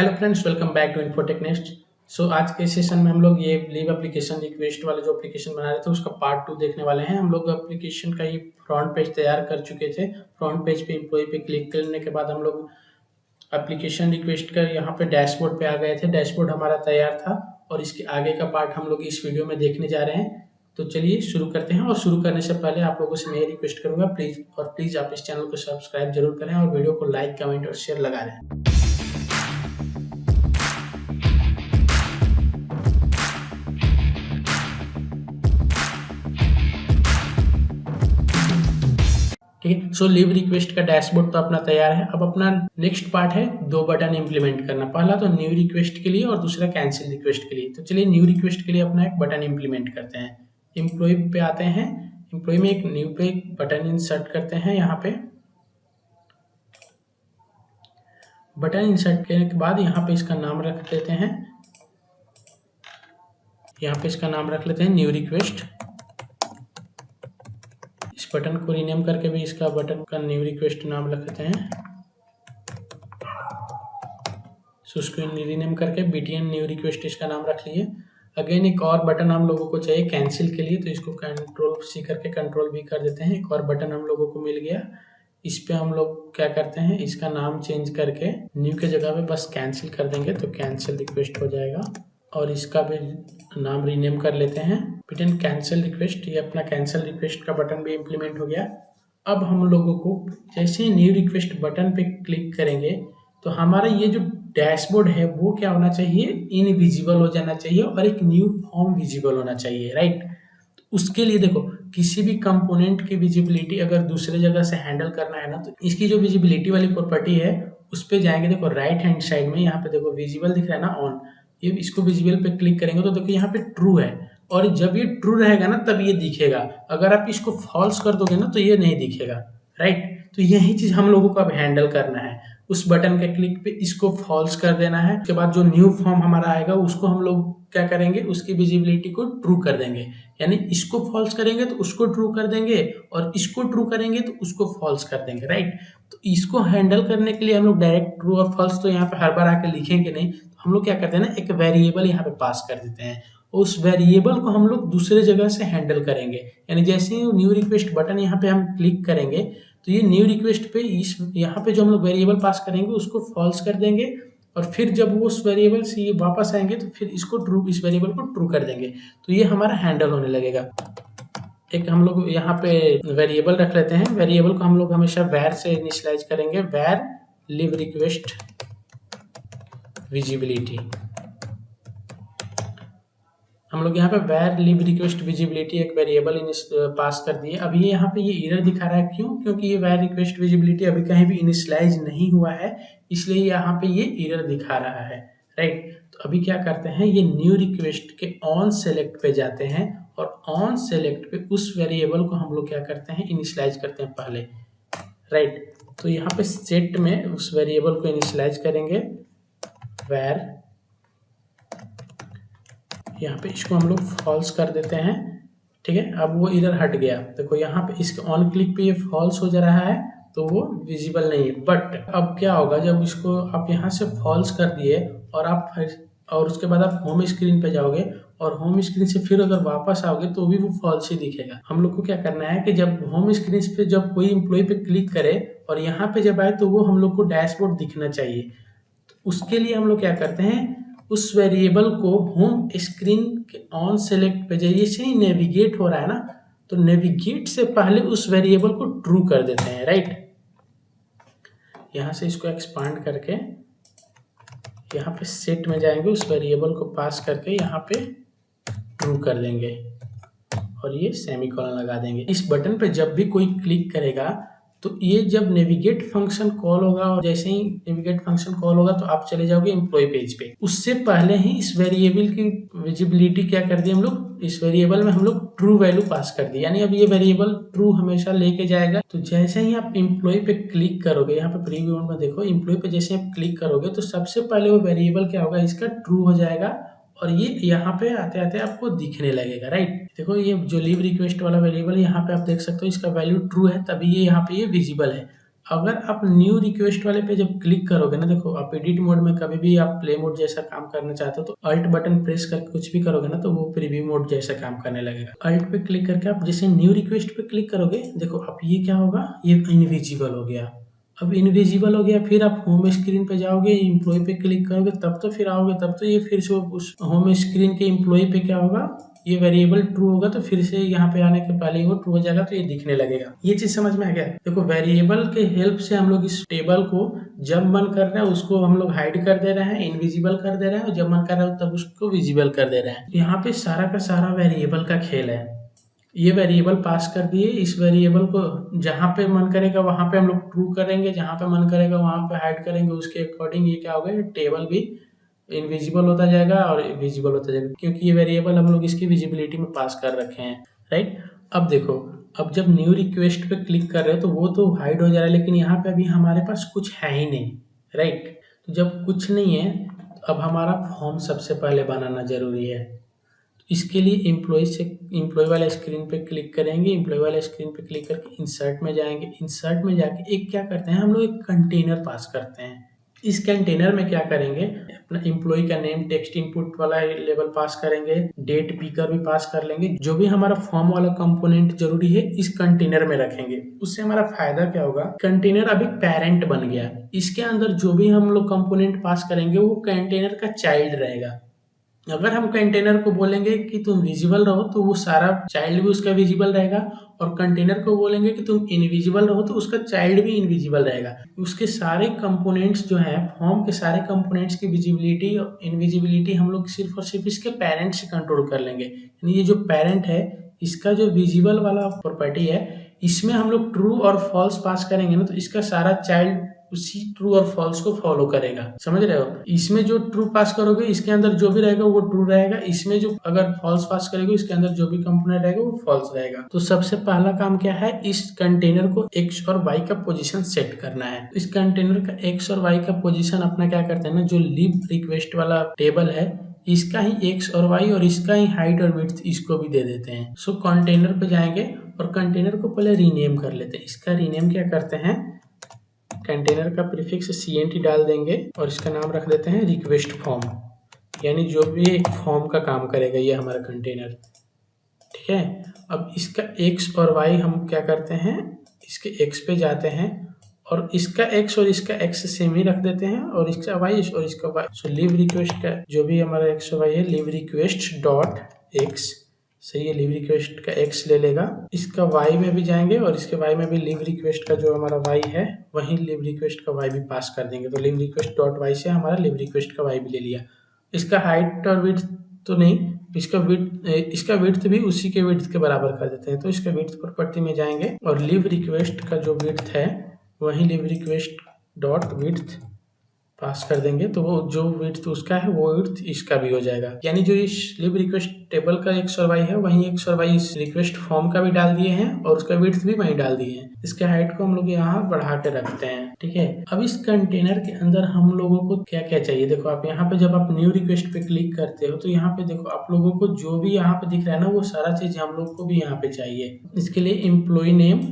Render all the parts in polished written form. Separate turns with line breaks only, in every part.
Hello friends, welcome back to Infotech Next. So आज के session में हम लोग ये लीव एप्लीकेशन रिक्वेस्ट वाला जो एप्लीकेशन बना रहे थे उसका पार्ट 2 देखने वाले हैं। हम लोग एप्लीकेशन का ये फ्रंट पेज तैयार कर चुके थे। फ्रंट पेज पे एम्प्लॉय पे क्लिक करने के बाद हम लोग एप्लीकेशन रिक्वेस्ट का यहाँ पे डैशबोर्ड पे आ गए थे। डैशबोर्ड हमारा तैयार था और इसके आगे का पार्ट हम लोग इस वीडियो में देखने जा रहे हैं। तो चलिए शुरू करते हैं। और शुरू करने से पहले आप लोगों से मैं रिक्वेस्ट करूंगा, प्लीज आप इस चैनल को सब्सक्राइब जरूर करें और वीडियो को लाइक, कमेंट और शेयर लगा दें। ठीक है। सो लीव रिक्वेस्ट का डैशबोर्ड तो अपना तैयार है। अब अपना नेक्स्ट पार्ट है 2 बटन इंप्लीमेंट करना। पहला तो न्यू रिक्वेस्ट के लिए और दूसरा कैंसिल रिक्वेस्ट के लिए। तो चलिए न्यू रिक्वेस्ट के लिए अपना एक बटन इंप्लीमेंट करते हैं। एम्प्लॉय पे आते हैं, एम्प्लॉय में एक न्यू पे एक बटन इंसर्ट करते हैं। यहाँ पे बटन इंसर्ट करने के बाद यहाँ पे इसका नाम रख देते हैं। यहाँ पे इसका नाम रख लेते हैं न्यू रिक्वेस्ट। इस बटन को रीनेम करके भी इसका बटन का न्यू रिक्वेस्ट नाम रखते हैं। सो उसको रीनेम करके BTN न्यू रिक्वेस्ट इसका नाम रख लिए। अगेन एक और बटन हम लोगों को चाहिए कैंसिल के लिए, तो इसको कंट्रोल-C करके कंट्रोल V कर देते हैं। एक और बटन हम लोगों को मिल गया। इस पे हम लोग क्या करते हैं, इसका नाम चेंज करके न्यू के जगह पे बस कैंसिल कर देंगे तो कैंसिल रिक्वेस्ट हो जाएगा। और इसका भी नाम रीनेम कर लेते हैं BTN कैंसिल रिक्वेस्ट। ये अपना कैंसिल रिक्वेस्ट का बटन भी इम्प्लीमेंट हो गया। अब हम लोगों को जैसे न्यू रिक्वेस्ट बटन पे क्लिक करेंगे तो हमारा ये जो डैशबोर्ड है वो क्या होना चाहिए, इनविजिबल हो जाना चाहिए और एक न्यू फॉर्म विजिबल होना चाहिए, राइट। तो उसके लिए देखो, किसी भी कंपोनेंट की विजिबिलिटी अगर दूसरे जगह से हैंडल करना है ना, तो इसकी जो विजिबिलिटी वाली प्रॉपर्टी है उस पे जाएंगे। देखो राइट हैंड साइड में यहाँ पे देखो विजिबल दिख रहा है ना, ऑन। ये इसको विजिबल पे क्लिक करेंगे तो देखो यहाँ पे ट्रू है, और जब ये ट्रू रहेगा ना तब ये दिखेगा। अगर आप इसको फॉल्स कर दोगे ना तो ये नहीं दिखेगा, राइट। तो यही चीज हम लोगों को अब हैंडल करना है। उस बटन के क्लिक पे इसको फॉल्स कर देना है। उसके बाद जो न्यू फॉर्म हमारा आएगा उसको हम लोग क्या करेंगे, उसकी विजिबिलिटी को ट्रू कर देंगे। यानी इसको फॉल्स करेंगे तो उसको ट्रू कर देंगे, और इसको ट्रू करेंगे तो उसको फॉल्स कर देंगे, राइट। तो इसको हैंडल करने के लिए हम लोग डायरेक्ट ट्रू और फॉल्स तो यहाँ पे हर बार आके लिखेंगे नहीं। तो हम लोग क्या करते हैं ना, एक वेरिएबल यहाँ पे पास कर देते हैं। उस वेरिएबल को हम लोग दूसरे जगह से हैंडल करेंगे। यानी जैसे ही न्यू रिक्वेस्ट बटन यहाँ पे हम क्लिक करेंगे तो ये न्यू रिक्वेस्ट पे इस यहाँ पे जो हम लोग वेरिएबल पास करेंगे उसको फॉल्स कर देंगे, और फिर जब वो उस वेरिएबल से ये वापस आएंगे तो फिर इसको ट्रू, इस वेरिएबल को ट्रू कर देंगे। तो ये हमारा हैंडल होने लगेगा। एक हम लोग यहाँ पे वेरिएबल रख लेते हैं। वेरिएबल को हम लोग हमेशा वैर से इनिशियलाइज करेंगे, वैर लिव रिक्वेस्ट विजिबिलिटी। हम लोग यहाँ पे वैर लिव रिक्वेस्ट विजिबिलिटी एक वेरिएबल पास कर दिए। अभी यहाँ पे ये एरर दिखा रहा है, क्यों? क्योंकि ये वैर रिक्वेस्ट विजिबिलिटी अभी कहीं भी इनिशियलाइज नहीं हुआ है, इसलिए यहाँ पे ये एरर दिखा रहा है, राइट। तो अभी क्या करते हैं, ये न्यू रिक्वेस्ट के ऑन सेलेक्ट पे जाते हैं, और ऑन सेलेक्ट पे उस वेरिएबल को हम लोग क्या करते हैं, इनिशियलाइज करते हैं पहले, राइट। तो यहाँ पे सेट में उस वेरिएबल को इनिशियलाइज करेंगे, वैर, यहाँ पे इसको हम लोग फॉल्स कर देते हैं, ठीक है। अब वो इधर हट गया। देखो यहाँ पे इसके ऑन क्लिक पे ये फॉल्स हो जा रहा है तो वो विजिबल नहीं है। बट अब क्या होगा, जब इसको आप यहाँ से फॉल्स कर दिए और उसके बाद आप होम स्क्रीन पे जाओगे और होम स्क्रीन से फिर अगर वापस आओगे तो भी वो फॉल्स ही दिखेगा। हम लोग को क्या करना है कि जब होम स्क्रीन पे जब कोई एम्प्लॉय पे क्लिक करे और यहाँ पे जब आए तो वो हम लोग को डैशबोर्ड दिखना चाहिए। तो उसके लिए हम लोग क्या करते हैं, उस वेरिएबल को होम स्क्रीन के ऑन सेलेक्ट पे जैसे ही नेविगेट हो रहा है ना, तो नेविगेट से पहले उस वेरिएबल को ट्रू कर देते हैं, राइट। यहाँ से इसको एक्सपांड करके यहाँ पे सेट में जाएंगे, उस वेरिएबल को पास करके यहाँ पे ट्रू कर देंगे और ये सेमीकोलन लगा देंगे। इस बटन पे जब भी कोई क्लिक करेगा तो ये जब नेविगेट फंक्शन कॉल होगा, और जैसे ही नेविगेट फंक्शन कॉल होगा तो आप चले जाओगे एम्प्लॉय पेज पे। उससे पहले ही इस वेरिएबल की विजिबिलिटी क्या कर दी हम लोग, इस वेरिएबल में हम लोग ट्रू वैल्यू पास कर दी। यानी अब ये वेरिएबल ट्रू हमेशा लेके जाएगा। तो जैसे ही आप एम्प्लॉय पे क्लिक करोगे, यहाँ पे प्रीव्यू में देखो, एम्प्लॉय पे जैसे आप क्लिक करोगे तो सबसे पहले वो वेरिएबल क्या होगा, इसका ट्रू हो जाएगा, और ये यहाँ पे आते आते आपको दिखने लगेगा, राइट। देखो ये जो लीव रिक्वेस्ट वाला वेरिएबल यहाँ पे आप देख सकते हो, इसका वैल्यू ट्रू है तभी ये यहाँ पे ये विजिबल है। अगर आप न्यू रिक्वेस्ट वाले पे जब क्लिक करोगे ना, देखो आप एडिट मोड में कभी भी आप प्ले मोड जैसा काम करना चाहते हो तो अल्ट बटन प्रेस करके कुछ भी करोगे ना तो वो प्रीव्यू मोड जैसा काम करने लगेगा। अल्ट पे क्लिक करके आप जैसे न्यू रिक्वेस्ट पे क्लिक करोगे, देखो अब ये क्या होगा, ये इनविजिबल हो गया। अब इनविजिबल हो गया, फिर आप होम स्क्रीन पे जाओगे, एम्प्लॉय पे क्लिक करोगे, तब तो फिर आओगे, तब तो ये फिर से उस होम स्क्रीन के एम्प्लॉय पे क्या होगा, ये वेरिएबल ट्रू होगा तो फिर से यहाँ पे आने के पहले ही वो ट्रू हो जाएगा, तो ये दिखने लगेगा। ये चीज समझ में आ गया। देखो वेरिएबल के हेल्प से हम लोग इस टेबल को जब मन कर रहा है उसको हम लोग हाइड कर दे रहे हैं, इनविजिबल कर दे रहे हैं, और जब मन कर रहा है तब उसको विजिबल कर दे रहे हैं। यहाँ पे सारा का सारा वेरिएबल का खेल है। ये वेरिएबल पास कर दिए, इस वेरिएबल को जहाँ पे मन करेगा वहां पे हम लोग ट्रू करेंगे, जहाँ पे मन करेगा वहां पे हाइड करेंगे। उसके अकॉर्डिंग ये क्या होगा, टेबल भी इनविजिबल होता जाएगा और विजिबल होता जाएगा, क्योंकि ये वेरिएबल हम लोग इसकी विजिबिलिटी में पास कर रखे हैं, राइट। अब देखो, अब जब न्यू रिक्वेस्ट पे क्लिक कर रहे हो तो वो तो हाइड हो जा रहा है, लेकिन यहाँ पे अभी हमारे पास कुछ है ही नहीं, राइट। तो जब कुछ नहीं है तो अब हमारा फॉर्म सबसे पहले बनाना जरूरी है। इसके लिए एम्प्लॉय वाले स्क्रीन पे क्लिक करेंगे, एम्प्लॉय वाले स्क्रीन पे क्लिक करके इंसर्ट में जाएंगे। इंसर्ट में जाके एक क्या करते हैं, हम लोग एक कंटेनर पास करते हैं। इस कंटेनर में क्या करेंगे, अपना एम्प्लॉय का नेम टेक्स्ट इनपुट वाला लेवल पास करेंगे, डेट पीकर भी पास कर लेंगे। जो भी हमारा फॉर्म वाला कंपोनेंट जरूरी है इस कंटेनर में रखेंगे। उससे हमारा फायदा क्या होगा, कंटेनर अभी पेरेंट बन गया, इसके अंदर जो भी हम लोग कंपोनेंट पास करेंगे वो कंटेनर का चाइल्ड रहेगा। अगर हम कंटेनर को बोलेंगे कि तुम विजिबल रहो तो वो सारा चाइल्ड भी उसका विजिबल रहेगा, और कंटेनर को बोलेंगे कि तुम इनविजिबल रहो तो उसका चाइल्ड भी इनविजिबल रहेगा। उसके सारे कंपोनेंट्स जो हैं, फॉर्म के सारे कंपोनेंट्स की विजिबिलिटी और इनविजिबिलिटी हम लोग सिर्फ और सिर्फ इसके पेरेंट से कंट्रोल कर लेंगे। यानी ये जो पेरेंट है इसका जो विजिबल वाला प्रॉपर्टी है, इसमें हम लोग ट्रू और फॉल्स पास करेंगे ना तो इसका सारा चाइल्ड उसी ट्रू और फॉल्स को फॉलो करेगा। समझ रहे हो, इसमें जो ट्रू पास करोगे इसके अंदर जो भी रहेगा वो ट्रू रहेगा, इसमें जो अगर फॉल्स पास करोगे इसके अंदर जो भी कंपोनेंट रहेगा वो फॉल्स रहेगा। तो सबसे पहला काम क्या है, इस कंटेनर को एक्स और वाई का पोजीशन सेट करना है। इस कंटेनर का एक्स और वाई का पोजीशन अपना क्या करते हैं ना, जो लिव रिक्वेस्ट वाला टेबल है इसका ही एक्स और वाई और इसका ही हाइट और विड्थ इसको भी दे देते हैं। सो कंटेनर पे जाएंगे और कंटेनर को पहले रीनेम कर लेते हैं। इसका रीनेम क्या करते हैं, कंटेनर का प्रीफिक्स cnt डाल देंगे और इसका नाम रख देते हैं रिक्वेस्ट फॉर्म, यानी जो भी एक फॉर्म का काम करेगा ये हमारा कंटेनर, ठीक है। अब इसका x और y हम क्या करते हैं, इसके x पे जाते हैं और इसका x और इसका x सेम ही रख देते हैं और इसका y और इसका y। सो लिव रिक्वेस्ट का जो भी हमारा x और y है, लिव रिक्वेस्ट डॉट x, सही है, लिव रिक्वेस्ट का x ले लेगा। इसका y में भी जाएंगे और इसके y में भी लिव रिक्वेस्ट का जो हमारा y है वही लिव रिक्वेस्ट का y भी पास कर देंगे। तो लिव रिक्वेस्ट डॉट y से हमारा लिव रिक्वेस्ट का y भी ले लिया। इसका हाइट और विड्थ तो नहीं, इसका विड्थ भी उसी के विड्थ के बराबर कर देते हैं। तो इसका विड्थ प्रॉपर्टी में जाएंगे और लिव रिक्वेस्ट का जो विड्थ है वही लिव रिक्वेस्ट डॉट विड्थ पास कर देंगे, तो वो जो विड्थ उसका है वो विड्थ इसका भी हो जाएगा। यानी जो इस लिव रिक्वेस्ट टेबल का एक्स और वाई है वहीं एक्स और वाई इस रिक्वेस्ट फॉर्म का भी डाल दिए हैं और उसका विड्थ भी वहीं डाल दिए हैं। इसके हाइट को हम लोग यहाँ बढ़ा के रखते हैं, ठीक है। अब इस कंटेनर के अंदर हम लोगों को क्या क्या चाहिए, देखो आप यहाँ पे जब आप न्यू रिक्वेस्ट पे क्लिक करते हो तो यहाँ पे देखो आप लोगों को जो भी यहाँ पे दिख रहा है ना वो सारा चीज हम लोग को भी यहाँ पे चाहिए। इसके लिए एम्प्लॉय नेम,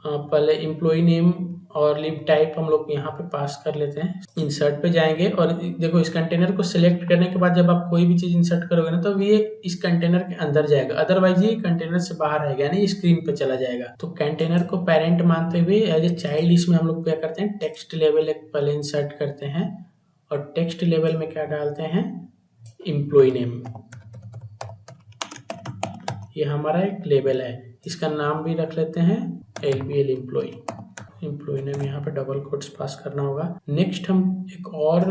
पहले एम्प्लॉय नेम और लिव टाइप हम लोग यहाँ पे पास कर लेते हैं। इंसर्ट पे जाएंगे और देखो इस कंटेनर को सिलेक्ट करने के बाद जब आप कोई भी चीज इंसर्ट करोगे ना तो ये इस कंटेनर के अंदर जाएगा, अदरवाइज ये कंटेनर से बाहर आएगा, यानी स्क्रीन पे चला जाएगा। तो कंटेनर को पेरेंट मानते हुए एज ए चाइल्ड इसमें हम लोग क्या करते हैं, टेक्स्ट लेवल एक पहले इंसर्ट करते हैं और टेक्स्ट लेवल में क्या डालते हैं, एम्प्लॉय नेम। ये हमारा एक लेवल है, इसका नाम भी रख लेते हैं LBL एम्प्लॉय। एम्प्लॉय नेम यहाँ पे डबल कोट्स पास करना होगा। नेक्स्ट हम एक और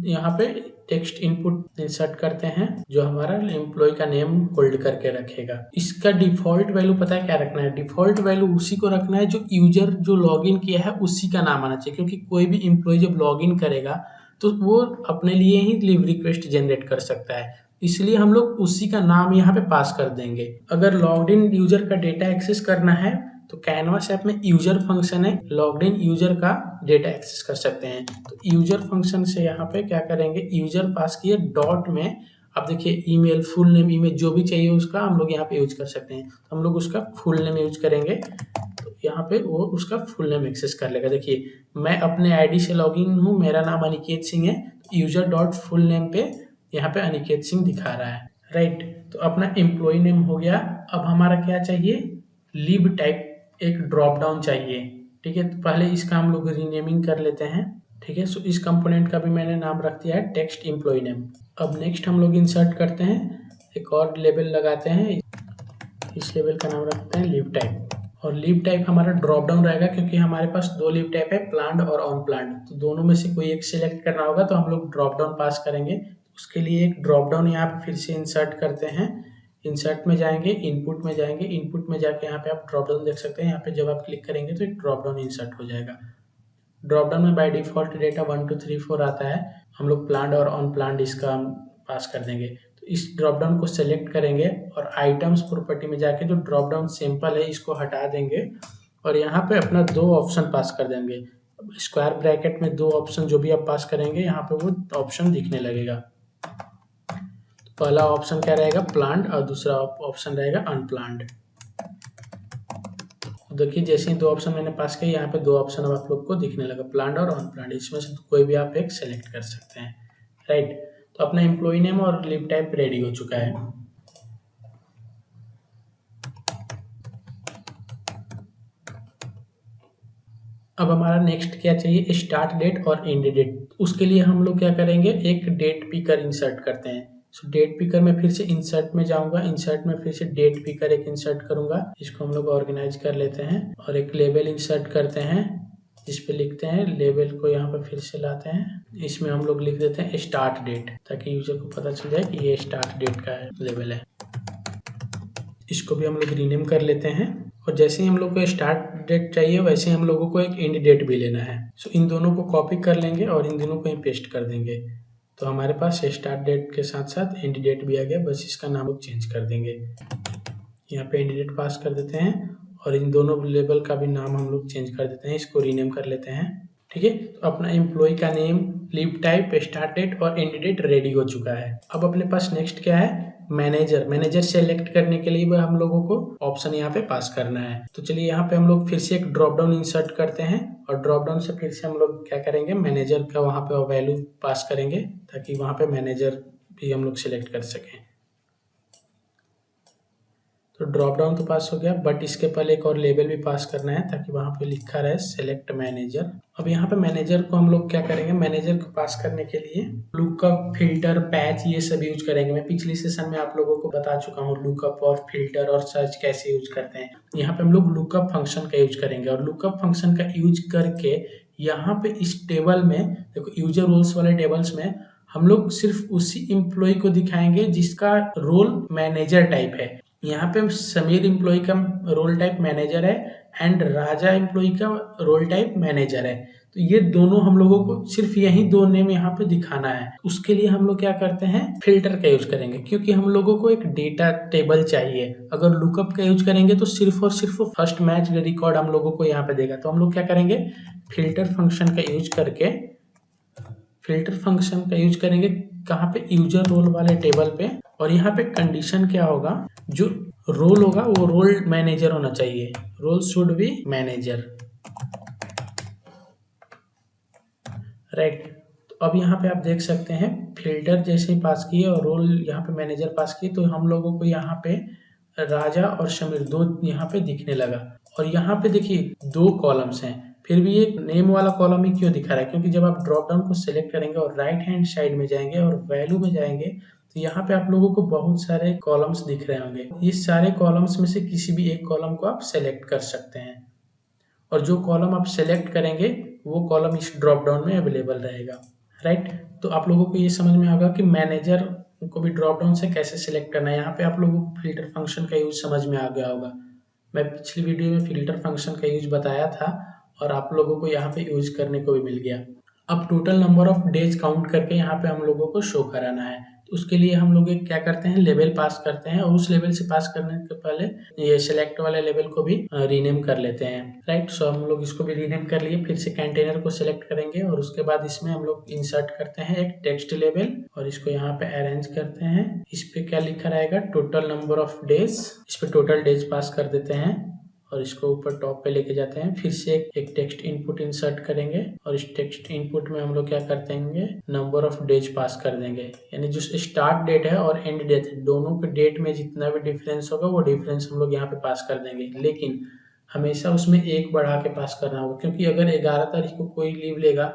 यहाँ पे टेक्स्ट इनपुट इंसर्ट करते हैं जो हमारा एम्प्लॉय का नेम होल्ड करके रखेगा। इसका डिफॉल्ट वैल्यू पता है क्या रखना है, डिफॉल्ट वैल्यू उसी को रखना है जो यूजर जो लॉगिन किया है उसी का नाम आना चाहिए, क्योंकि कोई भी एम्प्लॉय जब लॉगिन करेगा तो वो अपने लिए ही लिव रिक्वेस्ट जनरेट कर सकता है, इसलिए हम लोग उसी का नाम यहाँ पे पास कर देंगे। अगर लॉग्ड इन यूजर का डेटा एक्सेस करना है तो कैनवास ऐप में यूजर फंक्शन है, लॉग्ड इन यूजर का डेटा एक्सेस कर सकते हैं। तो यूजर फंक्शन से यहाँ पे क्या करेंगे, यूजर पास किए डॉट में, आप देखिए ईमेल, फुल नेम, ईमेल जो भी चाहिए उसका हम लोग यहाँ पे यूज कर सकते हैं। तो हम लोग उसका फुल नेम यूज करेंगे। तो यहाँ पे वो उसका फुल नेम एक्सेस कर लेगा। देखिए मैं अपने आईडी से लॉगिन हूँ, मेरा नाम अनिकेत सिंह है, यूजर डॉट फुल नेम पे यहाँ पे अनिकेत सिंह दिखा रहा है, राइट। तो अपना एम्प्लॉय नेम हो गया। अब हमारा क्या चाहिए, लीव टाइप एक ड्रॉप डाउन चाहिए, ठीक है। तो पहले इसका हम लोग रीनेमिंग कर लेते हैं, ठीक है। सो इस कंपोनेंट का भी मैंने नाम रख दिया है टेक्स्ट एम्प्लॉय नेम। अब नेक्स्ट हम लोग इंसर्ट करते हैं, एक और लेबल लगाते हैं, इस लेवल का नाम रखते हैं लीव टाइप। और लीव टाइप हमारा ड्रॉप डाउन रहेगा, क्योंकि हमारे पास दो लीव टाइप है, प्लान्ड और ऑन प्लान्ड। तो दोनों में से कोई एक सिलेक्ट करना होगा, तो हम लोग ड्रॉप डाउन पास करेंगे। उसके लिए एक ड्रॉप डाउन यहाँ पे फिर से इंसर्ट करते हैं। इंसर्ट में जाएंगे, इनपुट में जाएंगे, इनपुट में जाके यहाँ पे आप ड्रॉप डाउन देख सकते हैं। यहाँ पे जब आप क्लिक करेंगे तो एक ड्रॉप डाउन इंसर्ट हो जाएगा। ड्रॉप डाउन में बाय डिफॉल्ट डेटा 1 2 3 4 आता है, हम लोग प्लान्ड और ऑन प्लान्ड इसका पास कर देंगे। तो इस ड्रॉप डाउन को सेलेक्ट करेंगे और आइटम्स प्रॉपर्टी में जाके जो ड्रॉप डाउन सिंपल है इसको हटा देंगे और यहाँ पे अपना दो ऑप्शन पास कर देंगे। स्क्वायर ब्रैकेट में दो ऑप्शन जो भी आप पास करेंगे यहाँ पे वो ऑप्शन दिखने लगेगा। पहला ऑप्शन क्या रहेगा, प्लान्ड, और दूसरा ऑप्शन रहेगा अनप्लान्ड। देखिए जैसे ही दो ऑप्शन मैंने पास किया, यहाँ पे दो ऑप्शन अब आप लोग को दिखने लगा, प्लान्ड और अनप्लान्ड। इसमें से कोई भी आप एक सेलेक्ट कर सकते हैं, राइट। तो अपना एम्प्लॉय नेम और लीव टाइप रेडी हो चुका है। अब हमारा नेक्स्ट क्या चाहिए, स्टार्ट डेट और एंड डेट। उसके लिए हम लोग क्या करेंगे, एक डेट पिकर इंसर्ट करते हैं। सो डेट पिकर में फिर से इंसर्ट में जाऊंगा, इंसर्ट में फिर से डेट पिकर एक इंसर्ट करूंगा। इसको हम लोग ऑर्गेनाइज कर लेते हैं और एक लेबल इंसर्ट करते हैं, जिस पे लिखते हैं, लेबल को यहाँ पे फिर से लाते हैं, इसमें हम लोग लिख देते हैं स्टार्ट डेट, ताकि यूजर को पता चल जाए कि ये स्टार्ट डेट का लेबल है। इसको भी हम लोग रीनेम कर लेते हैं। और जैसे ही हम लोग को स्टार्ट डेट चाहिए, वैसे ही हम लोगों को एक एंड डेट भी लेना है। सो इन दोनों को कॉपी कर लेंगे और इन दोनों को पेस्ट कर देंगे। तो हमारे पास स्टार्ट डेट के साथ साथ एंड डेट भी आ गया, बस इसका नाम लोग चेंज कर देंगे। यहाँ पे एंड डेट पास कर देते हैं और इन दोनों लेबल का भी नाम हम लोग चेंज कर देते हैं, इसको रीनेम कर लेते हैं, ठीक है। तो अपना एम्प्लॉय का name, leave type, start date और एंड डेट रेडी हो चुका है। अब अपने पास नेक्स्ट क्या है, मैनेजर। मैनेजर सेलेक्ट करने के लिए हम लोगों को ऑप्शन यहाँ पे पास करना है। तो चलिए यहाँ पे हम लोग फिर से एक ड्रॉप डाउन इंसर्ट करते हैं और ड्रॉप डाउन से फिर से हम लोग क्या करेंगे, मैनेजर का वहाँ पे वैल्यू पास करेंगे, ताकि वहाँ पे मैनेजर भी हम लोग सिलेक्ट कर सकें। तो ड्रॉप डाउन तो पास हो गया, बट इसके पहले एक और लेबल भी पास करना है, ताकि वहाँ पे लिखा रहे सेलेक्ट मैनेजर। अब यहाँ पे मैनेजर को हम लोग क्या करेंगे, मैनेजर को पास करने के लिए लुकअप, फिल्टर, पैच ये सब यूज करेंगे। मैं पिछले सेशन में आप लोगों को बता चुका हूँ लुकअप और फिल्टर और सर्च कैसे यूज करते हैं। यहाँ पे हम लोग लुकअप फंक्शन का यूज करेंगे और लुकअप फंक्शन का यूज करके यहाँ पे इस टेबल में देखो, यूजर रोल्स वाले टेबल्स में हम लोग सिर्फ उसी एम्प्लॉय को दिखाएंगे जिसका रोल मैनेजर टाइप है। यहाँ पे समीर एम्प्लॉय का रोल टाइप मैनेजर है एंड राजा एम्प्लॉय का रोल टाइप मैनेजर है। तो ये दोनों हम लोगों को सिर्फ यही दो नेम यहाँ पे दिखाना है। उसके लिए हम लोग क्या करते हैं, फिल्टर का यूज करेंगे, क्योंकि हम लोगों को एक डेटा टेबल चाहिए। अगर लुकअप का यूज करेंगे तो सिर्फ और सिर्फ फर्स्ट मैच रिकॉर्ड हम लोगों को यहाँ पे देगा। तो हम लोग क्या करेंगे, फिल्टर फंक्शन का यूज करके, फिल्टर फंक्शन का यूज करेंगे कहाँ पे, यूजर रोल वाले टेबल पे। और यहाँ पे कंडीशन क्या होगा, जो रोल होगा वो रोल मैनेजर होना चाहिए, role should be manager, right. तो अब यहाँ पे आप देख सकते हैं फिल्टर जैसे ही पास किए और रोल यहाँ पे मैनेजर पास किए, तो हम लोगों को यहाँ पे राजा और समीर दो यहाँ पे दिखने लगा। और यहाँ पे देखिए दो कॉलम्स हैं, फिर भी एक नेम वाला कॉलम ही क्यों दिखा रहा है, क्योंकि जब आप ड्रॉप डाउन को सिलेक्ट करेंगे और राइट हैंड साइड में जाएंगे और वैल्यू में जाएंगे, तो यहाँ पे आप लोगों को बहुत सारे कॉलम्स दिख रहे होंगे। इस सारे कॉलम्स में से किसी भी एक कॉलम को आप सेलेक्ट कर सकते हैं, और जो कॉलम आप सेलेक्ट करेंगे वो कॉलम इस ड्रॉप डाउन में अवेलेबल रहेगा, राइट। तो आप लोगों को ये समझ में आएगा कि मैनेजर को भी ड्रॉप डाउन से कैसे सिलेक्ट करना है। यहाँ पे आप लोगों को फिल्टर फंक्शन का यूज समझ में आ गया होगा। मैं पिछली वीडियो में फिल्टर फंक्शन का यूज बताया था और आप लोगों को यहाँ पे यूज करने को भी मिल गया। अब total number of days count करके यहाँ पे हम लोगों को शो कराना है। तो उसके लिए हम लोग क्या करते हैं, लेवल पास करते हैं, और उस लेवल से पास करने के पहले ये सिलेक्ट वाले लेवल को भी रीनेम कर लेते हैं, राइट। सो हम लोग इसको भी रीनेम कर लिए, फिर से कंटेनर को सिलेक्ट करेंगे और उसके बाद इसमें हम लोग इंसर्ट करते हैं एक टेक्स्ट लेवल और इसको यहाँ पे अरेंज करते हैं। इस पे क्या लिखा रहेगा, टोटल नंबर ऑफ डेज, इस पे टोटल डेज पास कर देते हैं और इसको ऊपर टॉप पे लेके जाते हैं। फिर से एक टेक्स्ट इनपुट इंसर्ट करेंगे और इस टेक्स्ट इनपुट में हम लोग क्या करते हैं, नंबर ऑफ डेज पास कर देंगे। यानी जो स्टार्ट डेट है और एंड डेट है, दोनों के डेट में जितना भी डिफरेंस होगा वो डिफरेंस हम लोग यहाँ पे पास कर देंगे। लेकिन हमेशा उसमें एक बढ़ा के पास करना होगा, क्योंकि अगर 11 तारीख को कोई लीव लेगा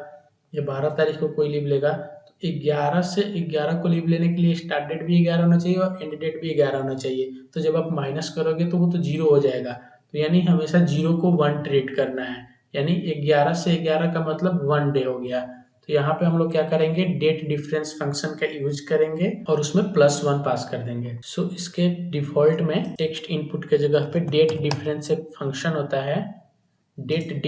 या 12 तारीख को कोई लीव लेगा तो 11 से 11 को लीव लेने के लिए स्टार्ट डेट भी 11 होना चाहिए और एंड डेट भी 11 होना चाहिए। तो जब आप माइनस करोगे तो वो तो 0 हो जाएगा। तो यानी हमेशा 0 को 1 ट्रीट करना है। यानी 11 से 11 का मतलब 1 डे हो गया। तो यहाँ पे हम लोग क्या करेंगे, डेट डिफरेंस फंक्शन का यूज करेंगे और उसमें +1 पास कर देंगे। सो इसके डिफॉल्ट में टेक्स्ट इनपुट के जगह पे डेट डिफरेंस एक फंक्शन होता है, डेट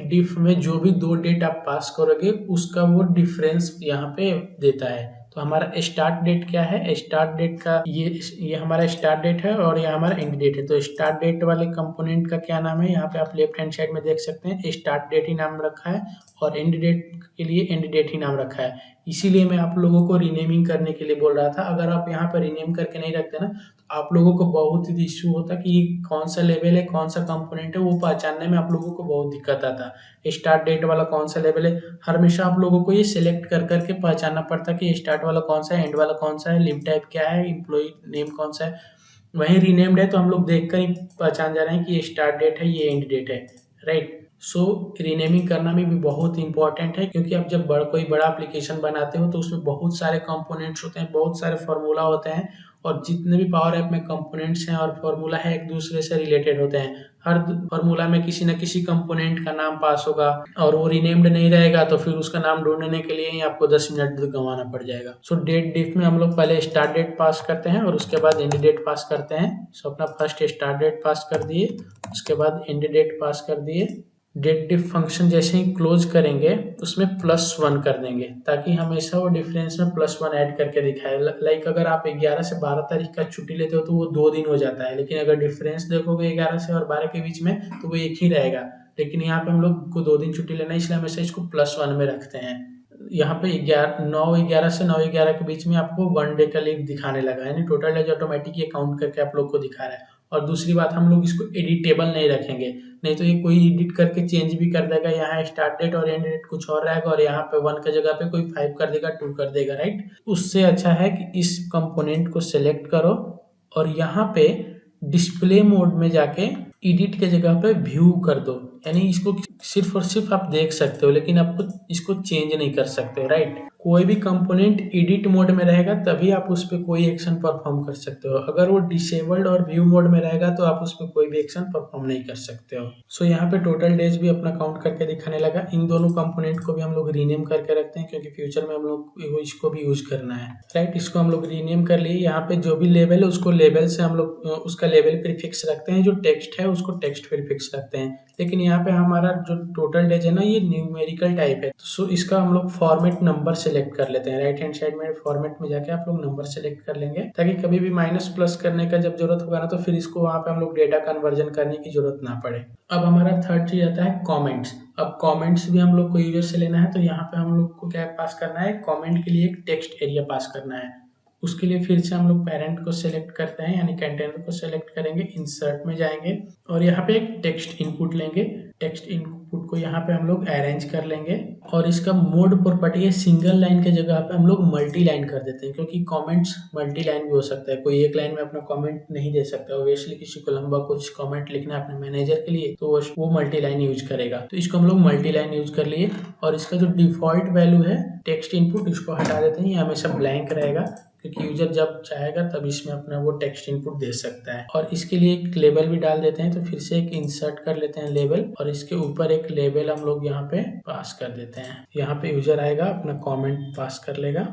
डिफ में जो भी 2 डेट आप पास करोगे उसका वो डिफरेंस यहाँ पे देता है। तो हमारा स्टार्ट डेट क्या है, स्टार्ट डेट का ये हमारा स्टार्ट डेट है और ये हमारा एंड डेट है। तो स्टार्ट डेट वाले कंपोनेंट का क्या नाम है, यहाँ पे आप लेफ्ट हैंड साइड में देख सकते हैं, स्टार्ट डेट ही नाम रखा है और एंड डेट के लिए एंड डेट ही नाम रखा है। इसीलिए मैं आप लोगों को रीनेमिंग करने के लिए बोल रहा था। अगर आप यहाँ पर रीनेम करके नहीं रखते ना तो आप लोगों को बहुत ही इश्यू होता कि कौन सा लेवल है, कौन सा कंपोनेंट है, वो पहचानने में आप लोगों को बहुत दिक्कत आता। स्टार्ट डेट वाला कौन सा लेवल है, हमेशा आप लोगों को ये सिलेक्ट कर करके पहचानना पड़ता कि स्टार्ट वाला कौन सा है, एंड वाला कौन सा है, लिव टाइप क्या है, एम्प्लॉय नेम कौन सा है। वहीं रीनेम्ड है तो हम लोग देखकर ही पहचान जा रहे हैं कि ये स्टार्ट डेट है, ये एंड डेट है, राइट। सो रीनेमिंग करना भी बहुत इंपॉर्टेंट है, क्योंकि आप जब कोई बड़ा एप्लीकेशन बनाते हो तो उसमें बहुत सारे कंपोनेंट्स होते हैं, बहुत सारे फार्मूला होते हैं और जितने भी पावर ऐप में कंपोनेंट्स हैं और फार्मूला है एक दूसरे से रिलेटेड होते हैं। हर फार्मूला में किसी न किसी कंपोनेंट का नाम पास होगा और वो रीनेम्ड नहीं रहेगा तो फिर उसका नाम ढूंढने के लिए ही आपको 10 मिनट गंवाना पड़ जाएगा। सो डेट डिफ में हम लोग पहले स्टार्ट डेट पास करते हैं और उसके बाद एंड डेट पास करते हैं। सो अपना फर्स्ट स्टार्ट डेट पास कर दिए, उसके बाद एंड डेट पास कर दिए। डेट डिफ फंक्शन जैसे ही क्लोज करेंगे उसमें +1 कर देंगे ताकि हमेशा वो डिफरेंस में +1 ऐड करके दिखाए। लाइक अगर आप 11 से 12 तारीख का छुट्टी लेते हो तो वो 2 दिन हो जाता है, लेकिन अगर डिफरेंस देखोगे 11 से और 12 के बीच में तो वो एक ही रहेगा। लेकिन यहाँ पे हम लोग को 2 दिन छुट्टी लेना है, इसलिए हमेशा इसको +1 में रखते हैं। यहाँ पे 9/11 से 9/11 के बीच में आपको 1 डे का लीव दिखाने लगा, यानी टोटल डेज ऑटोमेटिक ये काउंट करके आप लोग को दिखा रहा है। और दूसरी बात, हम लोग इसको एडिटेबल नहीं रखेंगे, नहीं तो ये कोई एडिट करके चेंज भी कर देगा। यहाँ स्टार्ट डेट और एंड डेट कुछ और रहेगा और यहाँ पे 1 की जगह पे कोई 5 कर देगा, 2 कर देगा, राइट। उससे अच्छा है कि इस कंपोनेंट को सिलेक्ट करो और यहाँ पे डिस्प्ले मोड में जाके एडिट के जगह पे व्यू कर दो, यानी इसको सिर्फ और सिर्फ आप देख सकते हो लेकिन आपको इसको चेंज नहीं कर सकते हो, राइट। कोई भी कंपोनेंट एडिट मोड में रहेगा तभी आप उस पर कोई एक्शन परफॉर्म कर सकते हो। अगर वो डिसेबल्ड और व्यू मोड में रहेगा तो आप उस पर कोई भी एक्शन परफॉर्म नहीं कर सकते हो। सो यहाँ पे टोटल डेज भी अपना काउंट करके दिखाने लगा। इन दोनों कंपोनेंट को भी हम लोग रीनेम करके रखते हैं क्योंकि फ्यूचर में हम लोग इसको भी यूज करना है, राइट। इसको हम लोग रीनेम कर लिए। यहाँ पे जो भी लेवल है उसको लेवल से हम लोग उसका लेवल प्रीफिक्स रखते हैं, जो टेक्स्ट है उसको टेक्स्ट प्रीफिक्स रखते हैं। लेकिन यहाँ पे हमारा जो टोटल डेज है ना ये न्यूमेरिकल टाइप है, सो इसका हम लोग फॉर्मेट नंबर सेलेक्ट कर लेते हैं। राइट हैंड साइड में फॉर्मेट में जाके आप लोग नंबर सेलेक्ट कर लेंगे ताकि कभी भी माइनस प्लस करने का जब जरूरत होगा ना तो फिर इसको वहां पे हम लोग डेटा कन्वर्जन करने की जरूरत ना पड़े। अब हमारा थर्ड चीज आता है कमेंट्स। अब कमेंट्स भी हम लोग को यूजर से लेना है, तो यहाँ पे हम लोग को क्या पास करना है, कमेंट के लिए एक टेक्स्ट एरिया पास करना है। उसके लिए फिर से हम लोग पेरेंट को सिलेक्ट करते हैं, यानी कंटेनर को सिलेक्ट करेंगे, इंसर्ट में जाएंगे और यहाँ पे एक टेक्स्ट इनपुट लेंगे। टेक्स्ट इनपुट को यहाँ पे हम लोग अरेंज कर लेंगे और इसका मोड प्रॉपर्टी है सिंगल लाइन के जगह पे हम लोग मल्टी लाइन कर देते हैं, क्योंकि कमेंट्स मल्टी लाइन भी हो सकता है। कोई एक लाइन में अपना कमेंट नहीं दे सकता, ऑब्वियसली किसी को लंबा कुछ कमेंट लिखना है अपने मैनेजर के लिए तो वो मल्टी लाइन यूज करेगा। तो इसको हम लोग मल्टी लाइन यूज कर लिए और इसका जो डिफॉल्ट वैल्यू है टेक्स्ट इनपुट इसको हटा देते हैं, ये हमेशा ब्लैंक रहेगा क्योंकि यूजर जब चाहेगा तब इसमें अपना वो टेक्स्ट इनपुट दे सकता है। और इसके लिए एक लेबल भी डाल देते हैं, तो फिर से एक इंसर्ट कर लेते हैं लेबल और इसके ऊपर एक लेबल हम लोग यहाँ पे पास कर देते हैं। यहाँ पे यूजर आएगा अपना कमेंट पास कर लेगा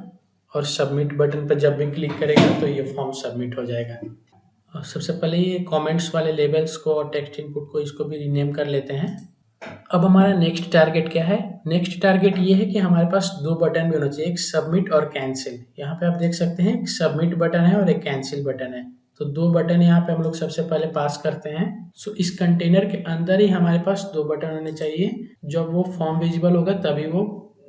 और सबमिट बटन पर जब भी क्लिक करेगा तो ये फॉर्म सबमिट हो जाएगा। और सबसे पहले ये कमेंट्स वाले लेबल्स को और टेक्स्ट इनपुट को इसको भी रीनेम कर लेते हैं। अब हमारा नेक्स्ट टारगेट क्या है, नेक्स्ट टारगेट ये है कि हमारे पास 2 बटन भी होना चाहिए, एक सबमिट और कैंसिल। यहाँ पे आप देख सकते हैं एक सबमिट बटन है और एक कैंसिल बटन है, तो 2 बटन यहाँ पे हम लोग सबसे पहले पास करते हैं। सो इस कंटेनर के अंदर ही हमारे पास 2 बटन होने चाहिए, जब वो फॉर्म विजिबल होगा तभी वो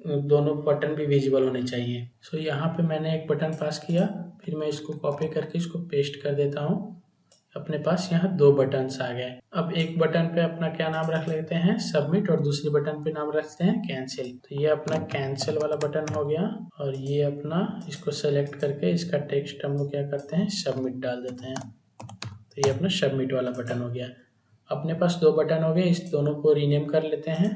दोनों बटन भी विजिबल होने चाहिए। सो यहाँ पे मैंने एक बटन पास किया, फिर मैं इसको कॉपी करके इसको पेस्ट कर देता हूँ। अपने पास यहाँ 2 बटन्स आ गए। अब एक बटन पे अपना क्या नाम रख लेते हैं, सबमिट, और दूसरे बटन पे नाम रखते हैं कैंसिल। तो ये अपना कैंसिल वाला बटन हो गया, और ये अपना इसको सेलेक्ट करके इसका टेक्स्ट हम लोग क्या करते हैं, सबमिट डाल देते हैं। तो ये अपना सबमिट वाला बटन हो गया। अपने पास 2 बटन हो गए, इस दोनों को रीनेम कर लेते हैं।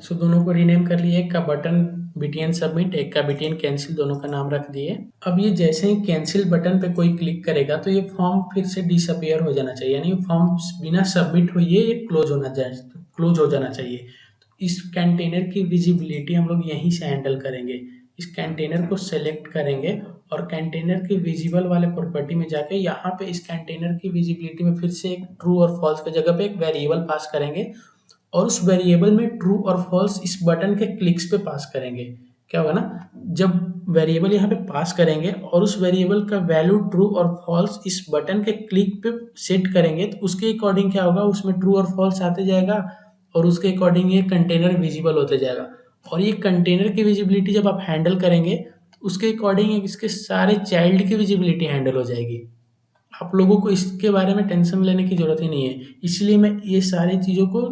सो दोनों को रीनेम कर लिए, एक का बटन बीटीएन सबमिट, एक का बीटीएन कैंसिल, दोनों का नाम रख दिए। अब ये जैसे ही कैंसिल बटन पे कोई क्लिक करेगा तो ये फॉर्म फिर से डिसअपियर हो जाना चाहिए, यानी फॉर्म बिना सबमिट हुए ये क्लोज हो जाना चाहिए। तो इस कंटेनर की विजिबिलिटी हम लोग यहीं से हैंडल करेंगे। इस कंटेनर को सेलेक्ट करेंगे और कंटेनर के विजिबल वाले प्रॉपर्टी में जाके यहाँ पे इस कंटेनर की विजिबिलिटी में फिर से एक ट्रू और फॉल्स की जगह पे एक वेरिएबल पास करेंगे, और उस वेरिएबल में ट्रू और फॉल्स इस बटन के क्लिक्स पे पास करेंगे। क्या होगा ना, जब वेरिएबल यहाँ पे पास करेंगे और उस वेरिएबल का वैल्यू ट्रू और फॉल्स इस बटन के क्लिक पे सेट करेंगे, तो उसके अकॉर्डिंग क्या होगा, उसमें ट्रू और फॉल्स आते जाएगा और उसके अकॉर्डिंग ये कंटेनर विजिबल होते जाएगा। और ये कंटेनर की विजिबिलिटी जब आप हैंडल करेंगे तो उसके अकॉर्डिंग इसके सारे चाइल्ड की विजिबिलिटी हैंडल हो जाएगी। आप लोगों को इसके बारे में टेंशन लेने की जरूरत ही नहीं है, इसलिए मैं ये सारी चीज़ों को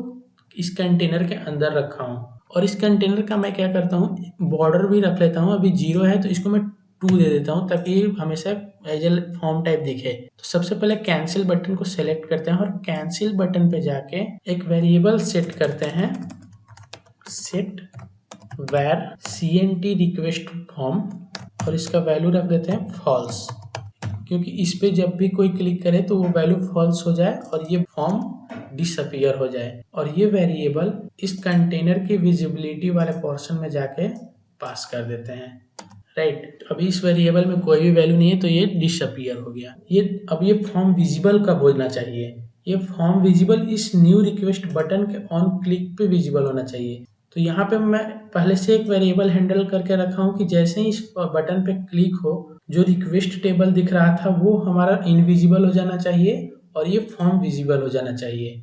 इस कंटेनर के अंदर रखा हूँ। और इस कंटेनर का मैं क्या करता हूँ, बॉर्डर भी रख लेता हूँ। अभी 0 है तो इसको मैं 2 दे देता हूँ ताकि हमेशा एज ए फॉर्म टाइप दिखे। तो सबसे पहले कैंसिल बटन को सेलेक्ट करते हैं और कैंसिल बटन पे जाके एक वेरिएबल सेट करते हैं, set where cnt request form, और इसका वैल्यू रख देते हैं फॉल्स, क्योंकि इस पे जब भी कोई क्लिक करे तो वो वैल्यू फॉल्स हो जाए और ये फॉर्म डिसअपियर हो जाए। और ये वेरिएबल इस कंटेनर की विजिबिलिटी वाले पोर्शन में जाके पास कर देते हैं, राइट। अभी इस वेरिएबल में कोई भी वैल्यू नहीं है तो ये डिसअपियर हो गया। अब ये फॉर्म विजिबल कब होना चाहिए, ये फॉर्म विजिबल इस न्यू रिक्वेस्ट बटन के ऑन क्लिक पे विजिबल होना चाहिए। तो यहाँ पे मैं पहले से एक वेरिएबल हैंडल करके रखा हूँ कि जैसे ही इस बटन पे क्लिक हो, जो रिक्वेस्ट टेबल दिख रहा था वो हमारा इनविजिबल हो जाना चाहिए और ये फॉर्म विजिबल हो जाना चाहिए।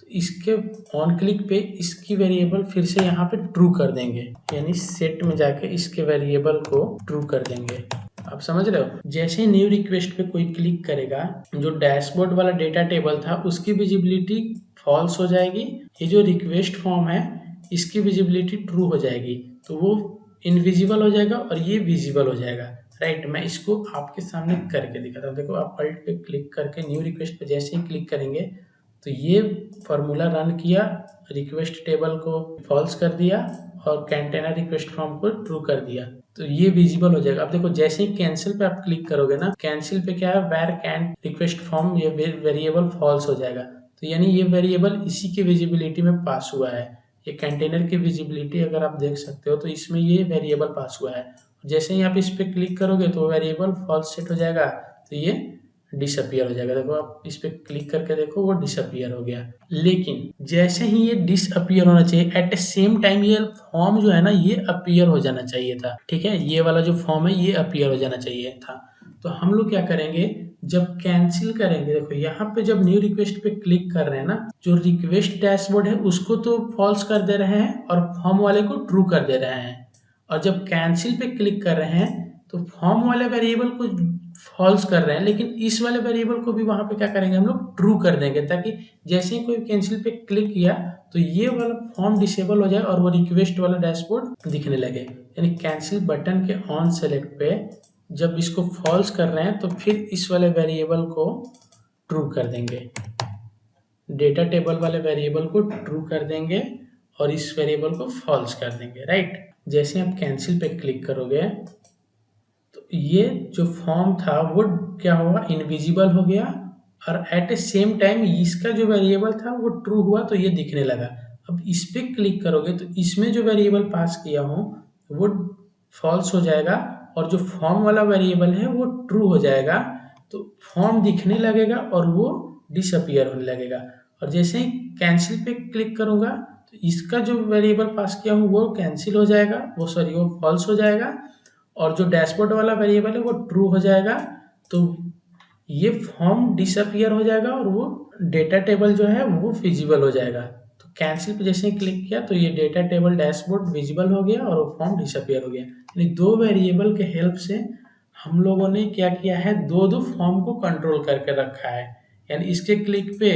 तो इसके ऑन क्लिक पे इसकी वेरिएबल फिर से यहाँ पे ट्रू कर देंगे, यानी सेट में जाके इसके वेरिएबल को ट्रू कर देंगे। आप समझ रहे हो, जैसे न्यू रिक्वेस्ट पे कोई क्लिक करेगा, जो डैशबोर्ड वाला डेटा टेबल था उसकी विजिबिलिटी फॉल्स हो जाएगी, ये जो रिक्वेस्ट फॉर्म है इसकी विजिबिलिटी ट्रू हो जाएगी, तो वो इनविजिबल हो जाएगा और ये विजिबल हो जाएगा, राइट। मैं इसको आपके सामने करके दिखाता हूँ। देखो, आप अल्ट पे क्लिक करके न्यू रिक्वेस्ट पे जैसे ही क्लिक करेंगे तो ये फॉर्मूला रन किया, रिक्वेस्ट टेबल को फॉल्स कर दिया और कंटेनर रिक्वेस्ट फॉर्म को ट्रू कर दिया, तो ये विजिबल हो जाएगा। अब देखो, जैसे ही कैंसिल पे आप क्लिक करोगे ना, कैंसिल पे क्या है, वेर कैन रिक्वेस्ट फॉर्म, ये वेरिएबल फॉल्स हो जाएगा। तो यानी ये वेरिएबल इसी की विजिबिलिटी में पास हुआ है। ये कंटेनर की विजिबिलिटी अगर आप देख सकते हो तो इसमें ये वेरिएबल पास हुआ है। जैसे ही आप इस पे क्लिक करोगे तो वेरिएबल फॉल्स सेट हो जाएगा, तो ये डिसअपियर हो जाएगा। देखो, आप इस पे क्लिक करके देखो, वो डिसअपियर हो गया। लेकिन जैसे ही ये डिसअपियर होना चाहिए, एट द सेम टाइम ये फॉर्म जो है ना, ये अपीयर हो जाना चाहिए था, ठीक है। ये वाला जो फॉर्म है ये अपीयर हो जाना चाहिए था। तो हम लोग क्या करेंगे, जब कैंसिल करेंगे, देखो यहाँ पे जब न्यू रिक्वेस्ट पे क्लिक कर रहे हैं ना, जो रिक्वेस्ट डैशबोर्ड है उसको तो फॉल्स कर दे रहे हैं और फॉर्म वाले को ट्रू कर दे रहे हैं। और जब कैंसिल पे क्लिक कर रहे हैं तो फॉर्म वाले वेरिएबल को फॉल्स कर रहे हैं, लेकिन इस वाले वेरिएबल को भी वहां पे क्या करेंगे, हम लोग ट्रू कर देंगे, ताकि जैसे ही कोई कैंसिल पे क्लिक किया तो ये वाला फॉर्म डिसेबल हो जाए और वो रिक्वेस्ट वाला डैशबोर्ड दिखने लगे। यानी कैंसिल बटन के ऑन सेलेक्ट पे जब इसको फॉल्स कर रहे हैं तो फिर इस वाले वेरिएबल को ट्रू कर देंगे, डेटा टेबल वाले वेरिएबल को ट्रू कर देंगे और इस वेरिएबल को फॉल्स कर देंगे, राइट। जैसे आप कैंसिल पे क्लिक करोगे तो ये जो फॉर्म था वो क्या हुआ, इनविजिबल हो गया, और एट ए सेम टाइम इसका जो वेरिएबल था वो ट्रू हुआ, तो ये दिखने लगा। अब इस पे क्लिक करोगे तो इसमें जो वेरिएबल पास किया हूँ वो फॉल्स हो जाएगा और जो फॉर्म वाला वेरिएबल है वो ट्रू हो जाएगा, तो फॉर्म दिखने लगेगा और वो डिसअपियर होने लगेगा। और जैसे ही कैंसिल पे क्लिक करूंगा तो इसका जो वेरिएबल पास किया हूँ वो कैंसिल हो जाएगा, वो फॉल्स हो जाएगा, और जो डैशबोर्ड वाला वेरिएबल है वो ट्रू हो जाएगा, तो ये फॉर्म डिसअपियर हो जाएगा और वो डेटा टेबल जो है वो विजिबल हो जाएगा। तो कैंसिल पे जैसे ही क्लिक किया तो ये डेटा टेबल डैशबोर्ड विजिबल हो गया और वो फॉर्म डिसअपियर हो गया। यानी 2 वेरिएबल के हेल्प से हम लोगों ने क्या किया है, 2 फॉर्म को कंट्रोल करके रखा है। यानी इसके क्लिक पे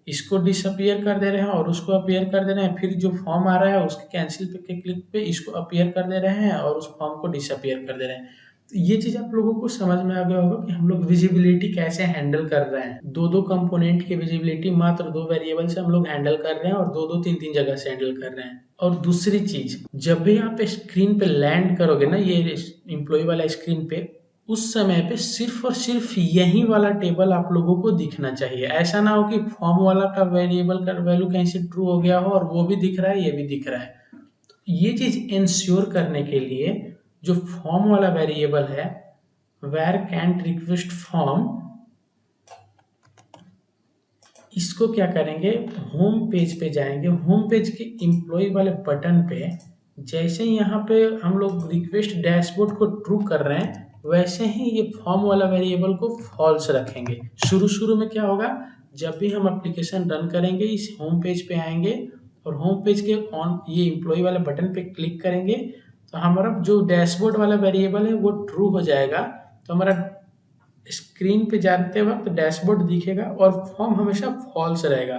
इसको डिसअपियर कर दे रहे हैं और उसको अपियर कर दे रहे हैं, फिर जो फॉर्म आ रहा है उसके कैंसिल पे के क्लिक पे इसको अपियर कर दे रहे हैं और उस फॉर्म को डिसअपियर कर दे रहे हैं। तो ये चीज आप लोगों को समझ में आ गया होगा कि हम लोग विजिबिलिटी कैसे हैंडल कर रहे हैं। दो दो कंपोनेंट की विजिबिलिटी मात्र दो वेरिएबल से हम लोग हैंडल कर रहे हैं और दो दो तीन तीन जगह से हैंडल कर रहे हैं। और दूसरी चीज, जब भी आप स्क्रीन पे लैंड करोगे ना, ये एम्प्लॉय वाला स्क्रीन पे, उस समय पे सिर्फ और सिर्फ यही वाला टेबल आप लोगों को दिखना चाहिए। ऐसा ना हो कि फॉर्म वाला का वेरिएबल का वैल्यू कहीं से ट्रू हो गया हो और वो भी दिख रहा है ये भी दिख रहा है। तो ये चीज इंश्योर करने के लिए जो फॉर्म वाला वेरिएबल है where can't request form, इसको क्या करेंगे, होम पेज पे जाएंगे। होम पेज के एम्प्लॉय वाले बटन पे जैसे यहाँ पे हम लोग रिक्वेस्ट डैशबोर्ड को ट्रू कर रहे हैं, वैसे ही ये फॉर्म वाला वेरिएबल को फॉल्स रखेंगे। शुरू में क्या होगा, जब भी हम एप्लीकेशन रन करेंगे इस होम पेज पे आएंगे और होम पेज के ऑन ये एम्प्लॉय वाले बटन पे क्लिक करेंगे तो हमारा जो डैशबोर्ड वाला वेरिएबल है वो ट्रू हो जाएगा। तो हमारा स्क्रीन पे जाते वक्त डैशबोर्ड दिखेगा और फॉर्म हमेशा फॉल्स रहेगा।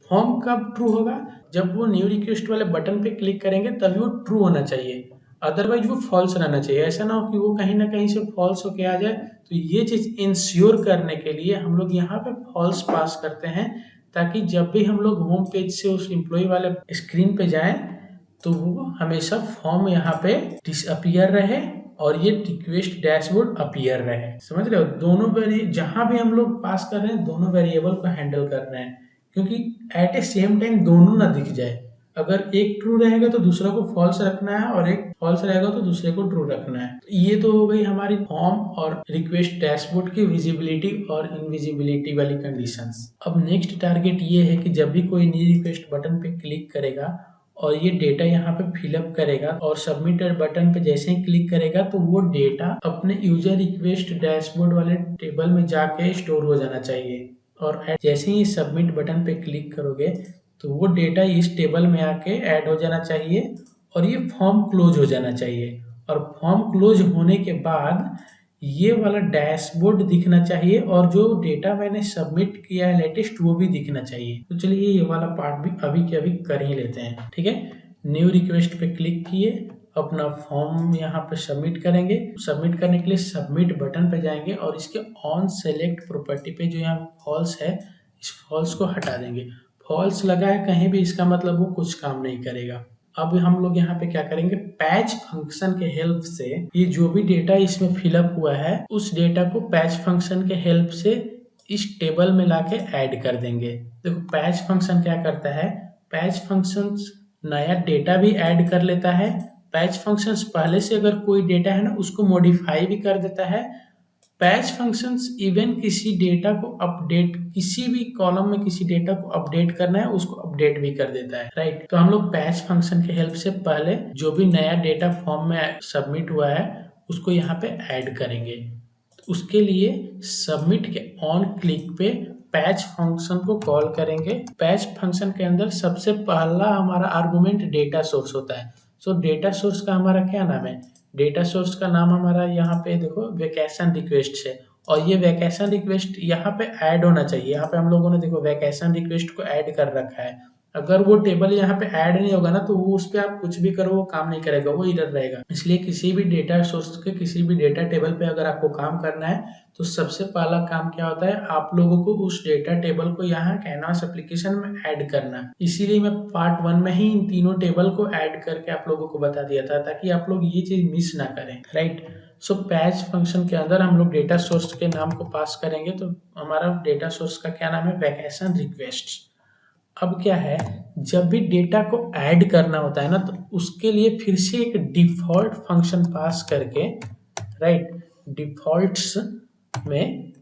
फॉर्म कब ट्रू होगा, जब वो न्यू रिक्वेस्ट वाले बटन पे क्लिक करेंगे तभी वो ट्रू होना चाहिए, अदरवाइज वो फॉल्स रहना चाहिए। ऐसा ना हो कि वो कहीं ना कहीं से फॉल्स होके आ जाए। तो ये चीज इंश्योर करने के लिए हम लोग यहाँ पे फॉल्स पास करते हैं, ताकि जब भी हम लोग होम पेज से उस एम्प्लॉय वाले स्क्रीन पे जाएं तो वो हमेशा फॉर्म यहाँ पे डिसअपियर रहे और ये रिक्वेस्ट डैशबोर्ड अपीयर रहे। समझ रहे हो, दोनों जहां भी हम लोग पास कर रहे हैं दोनों वेरिएबल को हैंडल कर रहे हैं, क्योंकि एट ए सेम टाइम दोनों ना दिख जाए। अगर एक ट्रू रहेगा तो दूसरा को फॉल्स रखना है और एक फॉल्स रहेगा तो दूसरे को ट्रू रखना है। तो ये तो हो गई हमारी फॉर्म और रिक्वेस्ट डैशबोर्ड की विजिबिलिटी और इनविजिबिलिटी वाली कंडीशंस। अब नेक्स्ट टारगेट ये है कि जब भी कोई न्यू रिक्वेस्ट बटन पे क्लिक करेगा और ये डेटा यहाँ पे फिलअप करेगा और सबमिटेड बटन पे जैसे ही क्लिक करेगा तो वो डेटा अपने यूजर रिक्वेस्ट डैशबोर्ड वाले टेबल में जाके स्टोर हो जाना चाहिए। और जैसे ही सबमिट बटन पे क्लिक करोगे तो वो डेटा इस टेबल में आके ऐड हो जाना चाहिए और ये फॉर्म क्लोज हो जाना चाहिए। और फॉर्म क्लोज होने के बाद ये वाला डैशबोर्ड दिखना चाहिए और जो डेटा मैंने सबमिट किया है लेटेस्ट वो भी दिखना चाहिए। तो चलिए ये वाला पार्ट भी अभी के अभी कर ही लेते हैं। ठीक है, न्यू रिक्वेस्ट पे क्लिक किए, अपना फॉर्म यहाँ पे सबमिट करेंगे। सबमिट करने के लिए सबमिट बटन पे जाएंगे और इसके ऑन सेलेक्ट प्रॉपर्टी पे जो यहाँ फॉल्स है इस फॉल्स को हटा देंगे। फॉल्स लगा है कहीं भी इसका मतलब वो कुछ काम नहीं करेगा। अब हम लोग यहाँ पे क्या करेंगे, पैच फंक्शन के हेल्प से ये जो भी डेटा इसमें फिलअप हुआ है उस डेटा को पैच फंक्शन के हेल्प से इस टेबल में लाके ऐड कर देंगे। देखो पैच फंक्शन क्या करता है, पैच फंक्शन नया डेटा भी ऐड कर लेता है। पैच फंक्शन पहले से अगर कोई डेटा है ना उसको मॉडिफाई भी कर देता है। पैच फंक्शंस इवन किसी डेटा को अपडेट, किसी भी कॉलम में किसी डेटा को अपडेट करना है उसको अपडेट भी कर देता है। राइट, तो हम लोग पैच फंक्शन के हेल्प से पहले जो भी नया डेटा फॉर्म में सबमिट हुआ है उसको यहाँ पे ऐड करेंगे। उसके लिए सबमिट के ऑन क्लिक पे पैच फंक्शन को कॉल करेंगे। पैच फंक्शन के अंदर सबसे पहला हमारा आर्गुमेंट डेटा सोर्स होता है। सो डेटा सोर्स का हमारा क्या नाम है, डेटा सोर्स का नाम हमारा यहाँ पे देखो वैकेशन रिक्वेस्ट है और ये वैकेशन रिक्वेस्ट यहाँ पे ऐड होना चाहिए। यहाँ पे हम लोगों ने देखो वैकेशन रिक्वेस्ट को ऐड कर रखा है। अगर वो टेबल यहाँ पे ऐड नहीं होगा ना तो वो उस पर आप कुछ भी करो वो काम नहीं करेगा, वो इधर रहेगा। इसलिए किसी भी डेटा सोर्स के किसी भी डेटा टेबल पे अगर आपको काम करना है तो सबसे पहला काम क्या होता है, आप लोगों को उस डेटा टेबल को यहाँ कैनवास एप्लीकेशन में ऐड करना। इसीलिए मैं पार्ट 1 में ही इन तीनों टेबल को ऐड करके आप लोगों को बता दिया था ताकि आप लोग ये चीज मिस ना करें। राइट, सो पैच फंक्शन के अंदर हम लोग डेटा सोर्स के नाम को पास करेंगे। तो हमारा डेटा सोर्स का क्या नाम है, वैकेशन रिक्वेस्ट। अब क्या है, जब भी डेटा को ऐड करना होता है ना तो उसके लिए फिर से एक डिफॉल्ट फंक्शन पास करके, राइट, डिफॉल्ट्स में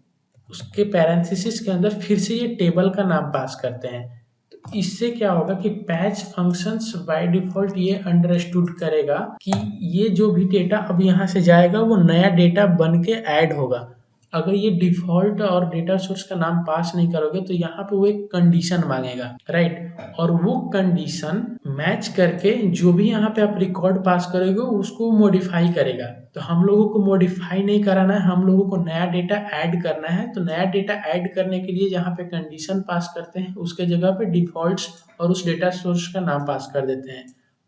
उसके पैरेंथेसिस के अंदर फिर से ये टेबल का नाम पास करते हैं। तो इससे क्या होगा कि पैच फंक्शंस बाय डिफॉल्ट ये अंडरस्टूड करेगा कि ये जो भी डेटा अब यहाँ से जाएगा वो नया डेटा बन के ऐड होगा। अगर ये डिफ़ॉल्ट और डेटा सोर्स का नाम पास नहीं करोगे तो यहाँ पे वो एक कंडीशन मांगेगा, राइट? और वो कंडीशन मैच करके जो भी यहाँ पे आप रिकॉर्ड पास करोगे उसको मॉडिफाई करेगा। तो हम लोगों को मॉडिफाई नहीं कराना है, हम लोगों को नया डेटा ऐड करना है। तो नया डेटा ऐड करने के लिए जहाँ पे कंडीशन पास करते हैं उसके जगह पे डिफ़ॉल्ट्स और उस डेटा सोर्स का नाम पास कर देते हैं,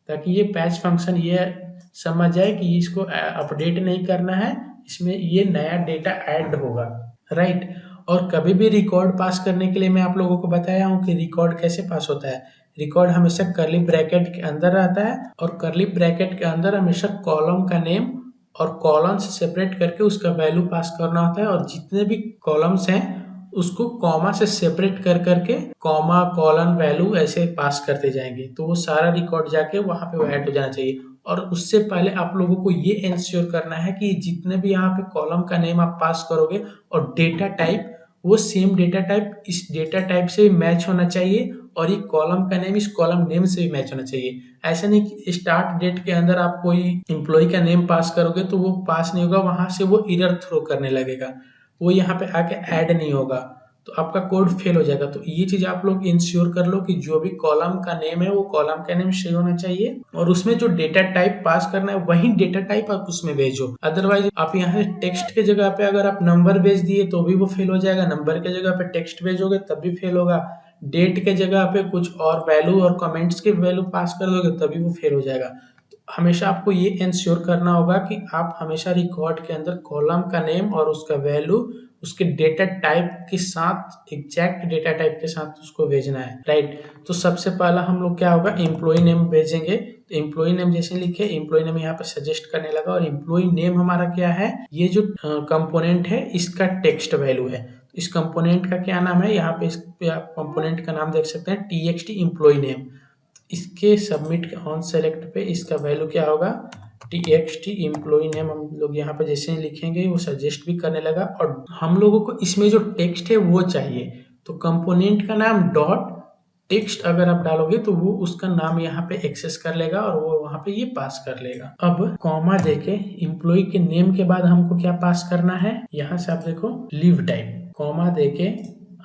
ताकि ये पैच फंक्शन ये समझ जाए कि इसको अपडेट नहीं करना है, इसमें ये नया डेटा ऐड होगा, राइट? और कभी भी रिकॉर्ड पास करने के लिए मैं आप लोगों को बताया हूँ कि रिकॉर्ड कैसे पास होता है। रिकॉर्ड हमेशा कर्ली ब्रैकेट के अंदर रहता है और कर्ली ब्रैकेट के अंदर हमेशा कॉलम का नेम और कॉलम से सेपरेट करके उसका वैल्यू पास करना होता है, और जितने भी कॉलम्स हैं उसको कॉमा से सेपरेट कर करके कॉमा कॉलन वैल्यू ऐसे पास करते जाएंगे, तो वो सारा रिकॉर्ड जाके वहाँ पे ऐड हो जाना चाहिए। और उससे पहले आप लोगों को ये इंश्योर करना है कि जितने भी यहाँ पे कॉलम का नेम आप पास करोगे और डेटा टाइप वो सेम डेटा टाइप इस डेटा टाइप से मैच होना चाहिए, और ये कॉलम का नेम इस कॉलम नेम से भी मैच होना चाहिए। ऐसा नहीं कि स्टार्ट डेट के अंदर आप कोई एम्प्लॉय का नेम पास करोगे तो वो पास नहीं होगा, वहां से वो एरर थ्रो करने लगेगा, वो यहाँ पे आके ऐड नहीं होगा, तो आपका कोड फेल हो जाएगा। तो ये चीज आप लोग इंश्योर कर लो कि जो भी कॉलम का नेम है वो कॉलम का नेम सही होना चाहिए, और उसमें जो डेटा टाइप पास करना है वही डेटा टाइप आप उसमें भेजो। अदरवाइज आप यहाँ से टेक्स्ट के जगह पे अगर आप नंबर भेज दिए तो भी वो फेल हो जाएगा, नंबर के जगह पे टेक्स्ट भेजोगे तब भी फेल होगा, डेट के जगह पे कुछ और वैल्यू और कमेंट्स के वैल्यू पास कर दोगे तभी वो फेल हो जाएगा। तो हमेशा आपको ये इंश्योर करना होगा कि आप हमेशा रिकॉर्ड के अंदर कॉलम का नेम और उसका वैल्यू उसके डेटा टाइप के साथ एग्जैक्ट डेटा टाइप के साथ उसको भेजना है, राइट? तो सबसे पहला हम लोग क्या होगा, एम्प्लॉय नेम भेजेंगे। तो एम्प्लॉय नेम जैसे लिखे, एम्प्लॉय नेम यहाँ पे सजेस्ट करने लगा, और एम्प्लॉय नेम हमारा क्या है, ये जो कंपोनेंट है इसका टेक्स्ट वैल्यू है। इस कंपोनेंट का क्या नाम है, यहाँ पे इस पे आप कंपोनेंट का नाम देख सकते हैं txt एम्प्लॉय नेम। इसके सबमिट ऑन सेलेक्ट पे इसका वैल्यू क्या होगा, txt एम्प्लॉय नेम। हम लोग यहाँ पे जैसे ही लिखेंगे वो सजेस्ट भी करने लगा, और हम लोगों को इसमें जो टेक्स्ट है वो चाहिए। तो कंपोनेंट का नाम डॉट टेक्स्ट अगर आप डालोगे तो वो उसका नाम यहाँ पे एक्सेस कर लेगा और वो वहाँ पे ये पास कर लेगा। अब कॉमा देके एम्प्लॉय के नेम के बाद हमको क्या पास करना है, यहाँ से आप देखो लीव टाइप, कॉमा देके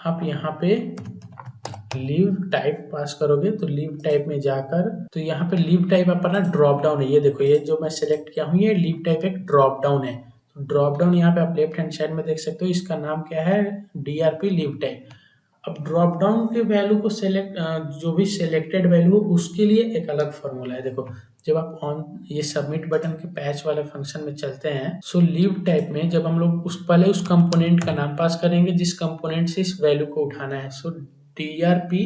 आप यहाँ पे लीव टाइप पास करोगे तो लीव टाइप में जाकर तो यहाँ पे लीव टाइप अपना ड्रॉप डाउन है, ये देखो ये जो मैं सिलेक्ट किया हूँ ये लीव टाइप एक ड्रॉप डाउन है। तो ड्रॉप डाउन यहाँ पे आप लेफ्ट हैंड साइड में देख सकते हो, इसका नाम क्या है, DRP लीव टाइप। अब ड्रॉप डाउन के वैल्यू को सेलेक्ट जो भी सिलेक्टेड वैल्यू हो उसके लिए एक अलग फॉर्मूला है। देखो जब आप ऑन ये सबमिट बटन के पैच वाले फंक्शन में चलते हैं, सो लीव टाइप में जब हम लोग उस पहले उस कंपोनेंट का नाम पास करेंगे जिस कंपोनेंट से इस वैल्यू को उठाना है, सो DRP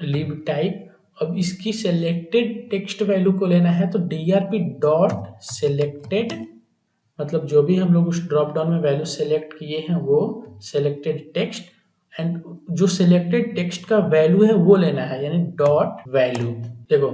लीव टाइप। अब इसकी सेलेक्टेड टेक्स्ट वैल्यू को लेना है तो DRP डॉट सेलेक्टेड, मतलब जो भी हम लोग उस ड्रॉप डाउन में वैल्यू सेलेक्ट किए हैं वो सेलेक्टेड टेक्स्ट, एंड जो सिलेक्टेड टेक्स्ट का वैल्यू है वो लेना है, यानी डॉट वैल्यू। देखो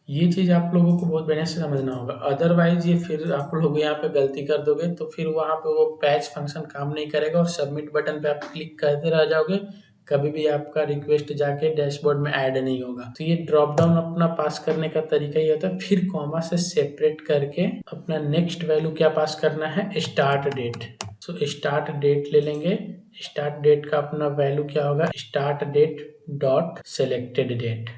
ये चीज आप लोगों को बहुत बढ़िया से समझना होगा, अदरवाइज ये फिर आप लोग यहाँ पे गलती कर दोगे तो फिर वहाँ पे वो पैच फंक्शन काम नहीं करेगा और सबमिट बटन पे आप क्लिक करते रह जाओगे, कभी भी आपका रिक्वेस्ट जाके डैशबोर्ड में ऐड नहीं होगा। तो ये ड्रॉप डाउन अपना पास करने का तरीका ये होता है। फिर कॉमा से सेपरेट करके अपना नेक्स्ट वैल्यू क्या पास करना है, start date. So start date ले लेंगे, स्टार्ट डेट का अपना वैल्यू क्या होगा, start date dot selected date,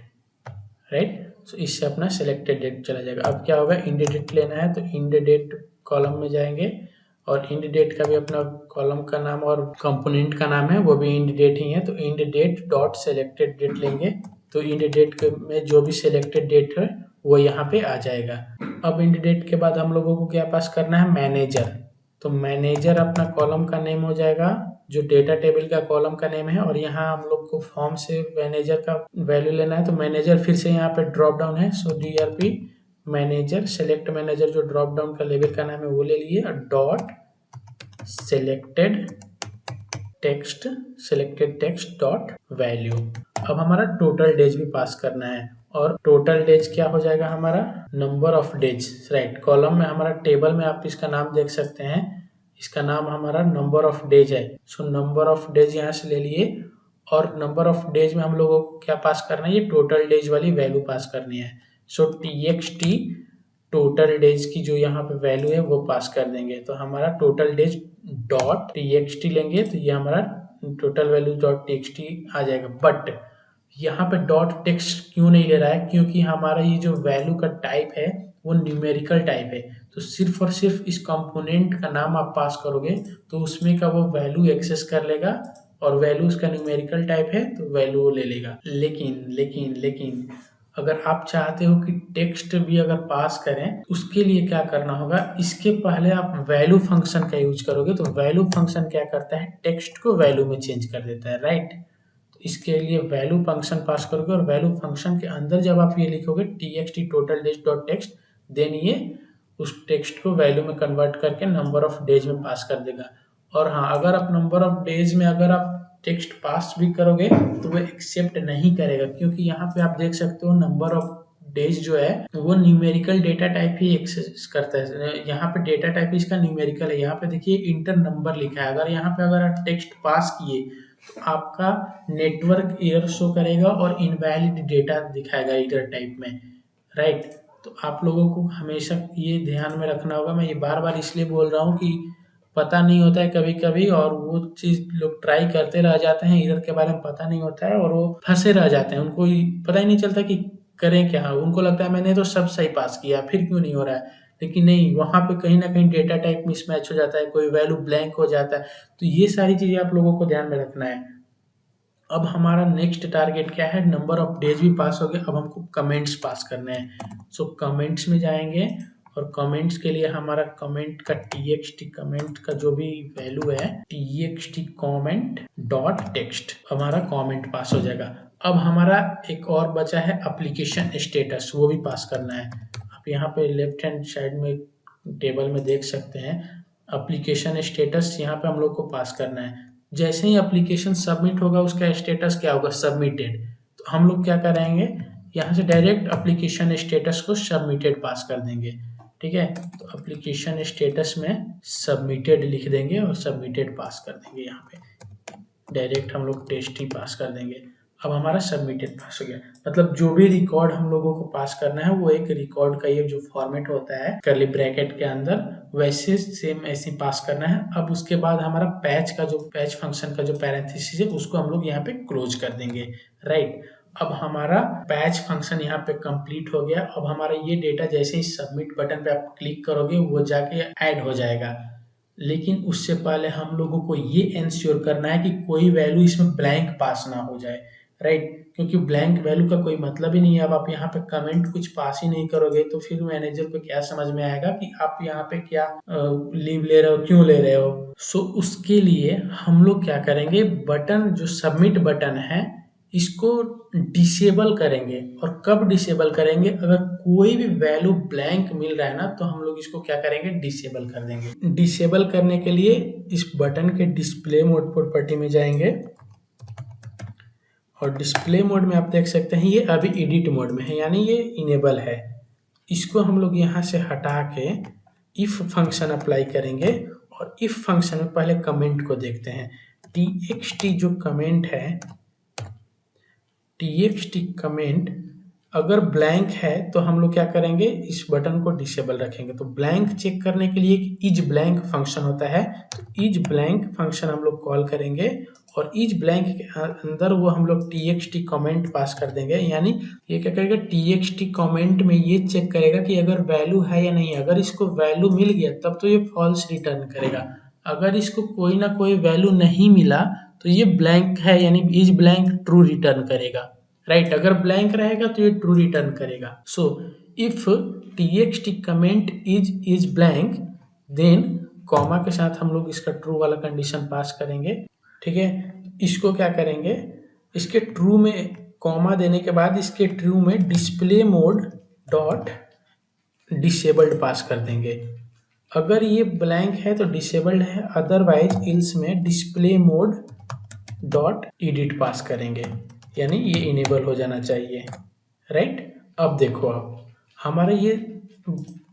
right? So इससे अपना सेलेक्टेड डेट चला जाएगा। अब क्या होगा, इंड डेट लेना है तो इंड डेट कॉलम में जाएंगे, और इंड डेट का भी अपना कॉलम का नाम और कंपोनेंट का नाम है वो भी इंड डेट ही है, तो end date dot selected date लेंगे। तो इंड डेट में जो भी सेलेक्टेड डेट है वो यहाँ पे आ जाएगा। अब इंड डेट के बाद हम लोगों को क्या पास करना है, मैनेजर। तो मैनेजर अपना कॉलम का नेम हो जाएगा जो डेटा टेबल का कॉलम का नेम है, और यहाँ हम लोग को फॉर्म से मैनेजर का वैल्यू लेना है। तो मैनेजर फिर से यहाँ पे ड्रॉप डाउन है, सो DRP मैनेजर सेलेक्ट मैनेजर जो ड्रॉप डाउन का लेवल का नाम है वो ले लिए, dot selected text dot value. अब हमारा टोटल डेज भी पास करना है, और टोटल डेज क्या हो जाएगा हमारा, number of days, right? Column में हमारा टेबल में आप इसका नाम देख सकते हैं, इसका नाम हमारा नंबर ऑफ डेज है। सो नंबर ऑफ डेज यहाँ से ले लिए, और नंबर ऑफ डेज में हम लोगों को क्या पास करना है, ये टोटल डेज वाली वैल्यू पास करनी है। सो TXT टोटल डेज की जो यहाँ पे वैल्यू है वो पास कर देंगे। तो हमारा टोटल डेज डॉट टीएक्सटी लेंगे तो ये हमारा टोटल वैल्यू डॉट टीएक्सटी आ जाएगा। बट यहाँ पे डॉट टेक्स्ट क्यों नहीं ले रहा है, क्योंकि हमारा ये जो वैल्यू का टाइप है वो न्यूमेरिकल टाइप है। तो सिर्फ और सिर्फ इस कंपोनेंट का नाम आप पास करोगे तो उसमें का वो वैल्यू एक्सेस कर लेगा और वैल्यू उसका न्यूमेरिकल टाइप है तो वैल्यू वो ले लेगा। लेकिन अगर आप चाहते हो कि टेक्स्ट भी अगर पास करें उसके लिए क्या करना होगा, इसके पहले आप वैल्यू फंक्शन का यूज करोगे। तो वैल्यू फंक्शन क्या करता है, टेक्स्ट को वैल्यू में चेंज कर देता है, राइट। तो इसके लिए वैल्यू फंक्शन पास करोगे और वैल्यू फंक्शन के अंदर जब आप ये लिखोगे TXT total days dot text, then ये उस टेक्स्ट को वैल्यू में कन्वर्ट करके नंबर ऑफ डेज में पास कर देगा। और हाँ, अगर आप नंबर ऑफ डेज में अगर आप टेक्स्ट पास भी करोगे तो वो एक्सेप्ट नहीं करेगा, क्योंकि यहाँ पे आप देख सकते हो नंबर ऑफ डेज जो है वो न्यूमेरिकल डेटा टाइप ही एक्सेस करता है। यहाँ पे डेटा टाइप इसका न्यूमेरिकल है। यहाँ पे देखिए इंटर नंबर लिखा है। अगर यहाँ पे अगर आप टेक्स्ट पास किए तो आपका नेटवर्क एरर शो करेगा और इनवैलिड डेटा दिखाएगा एरर टाइप में, राइट। तो आप लोगों को हमेशा ये ध्यान में रखना होगा। मैं ये बार बार इसलिए बोल रहा हूँ कि पता नहीं होता है कभी कभी, और वो चीज़ लोग ट्राई करते रह जाते हैं, एरर के बारे में पता नहीं होता है और वो फंसे रह जाते हैं। उनको पता ही नहीं चलता कि करें क्या। उनको लगता है मैंने तो सब सही पास किया, फिर क्यों नहीं हो रहा है। लेकिन नहीं, वहाँ पे कहीं ना कहीं डेटा टाइप मिसमैच हो जाता है, कोई वैल्यू ब्लैंक हो जाता है। तो ये सारी चीज़ें आप लोगों को ध्यान में रखना है। अब हमारा नेक्स्ट टारगेट क्या है, नंबर ऑफ डेज भी पास हो गया, अब हमको कमेंट्स पास करने हैं। सो कमेंट्स में जाएंगे और कमेंट्स के लिए हमारा कमेंट का टीएक्सटी कमेंट का जो भी वैल्यू है टीएक्सटी कमेंट डॉट टेक्स्ट, हमारा कमेंट पास हो जाएगा। अब हमारा एक और बचा है एप्लीकेशन स्टेटस, वो भी पास करना है। आप यहाँ पे लेफ्ट हैंड साइड में टेबल में देख सकते हैं एप्लीकेशन स्टेटस, यहाँ पे हम लोग को पास करना है। जैसे ही एप्लीकेशन सबमिट होगा उसका स्टेटस क्या होगा, सबमिटेड। तो हम लोग क्या करेंगे, यहाँ से डायरेक्ट एप्लीकेशन स्टेटस को सबमिटेड पास कर देंगे, ठीक है। तो एप्लीकेशन स्टेटस में सबमिटेड लिख देंगे और सबमिटेड पास कर देंगे। यहाँ पे डायरेक्ट हम लोग टेस्ट ही पास कर देंगे। अब हमारा सबमिटेड पास हो गया। मतलब जो भी रिकॉर्ड हम लोगों को पास करना है वो एक रिकॉर्ड का ये जो फॉर्मेट होता है कर्ली ब्रैकेट के अंदर, वैसे सेम ऐसे पास करना है। अब उसके बाद हमारा पैच का जो पैच फंक्शन का जो पैरेंथेसिस है उसको हम लोग यहाँ पे क्लोज कर देंगे, राइट। अब हमारा पैच फंक्शन यहाँ पे कंप्लीट हो गया। अब हमारा ये डेटा जैसे ही सबमिट बटन पे आप क्लिक करोगे वो जाके ऐड हो जाएगा। लेकिन उससे पहले हम लोगों को ये इंश्योर करना है कि कोई वैल्यू इसमें ब्लैंक पास ना हो जाए, राइट। क्योंकि ब्लैंक वैल्यू का कोई मतलब ही नहीं है। अब आप यहाँ पे कमेंट कुछ पास ही नहीं करोगे तो फिर मैनेजर को क्या समझ में आएगा कि आप यहाँ पे क्या लीव ले रहे हो, क्यों ले रहे हो। सो उसके लिए हम लोग क्या करेंगे, बटन जो सबमिट बटन है इसको डिसेबल करेंगे। और कब डिसेबल करेंगे, अगर कोई भी वैल्यू ब्लैंक मिल रहा है ना तो हम लोग इसको क्या करेंगे, डिसेबल कर देंगे। डिसेबल करने के लिए इस बटन के डिस्प्ले मोड प्रॉपर्टी में जाएंगे और डिस्प्ले मोड में आप देख सकते हैं ये अभी एडिट मोड में है, यानी ये इनेबल है। इसको हम लोग यहाँ से हटा के इफ फंक्शन अप्लाई करेंगे और इफ फंक्शन में पहले कमेंट को देखते हैं। टीएक्सटी जो कमेंट है, टीएक्सटी कमेंट अगर ब्लैंक है तो हम लोग क्या करेंगे, इस बटन को डिसेबल रखेंगे। तो ब्लैंक चेक करने के लिए एक इज ब्लैंक फंक्शन होता है, तो इज ब्लैंक फंक्शन हम लोग कॉल करेंगे और इज ब्लैंक के अंदर वो हम लोग टीएक्सटी कमेंट पास कर देंगे। यानी ये क्या करेगा, टीएक्सटी कमेंट में ये चेक करेगा कि अगर वैल्यू है या नहीं। अगर इसको वैल्यू मिल गया तब तो ये फॉल्स रिटर्न करेगा। अगर इसको कोई ना कोई वैल्यू नहीं मिला तो ये ब्लैंक है, यानी इज ब्लैंक ट्रू रिटर्न करेगा, राइट। अगर ब्लैंक रहेगा तो ये ट्रू रिटर्न करेगा। So if TXT comment is blank then comma के साथ हम लोग इसका ट्रू वाला कंडीशन पास करेंगे, ठीक है। इसको क्या करेंगे, इसके ट्रू में कॉमा देने के बाद इसके ट्रू में डिस्प्ले मोड डॉट डिसेबल्ड पास कर देंगे। अगर ये ब्लैंक है तो डिसेबल्ड है, अदरवाइज इल्स में डिस्प्ले मोड डॉट एडिट पास करेंगे, यानी ये इनेबल हो जाना चाहिए, राइट। अब देखो, आप हमारा ये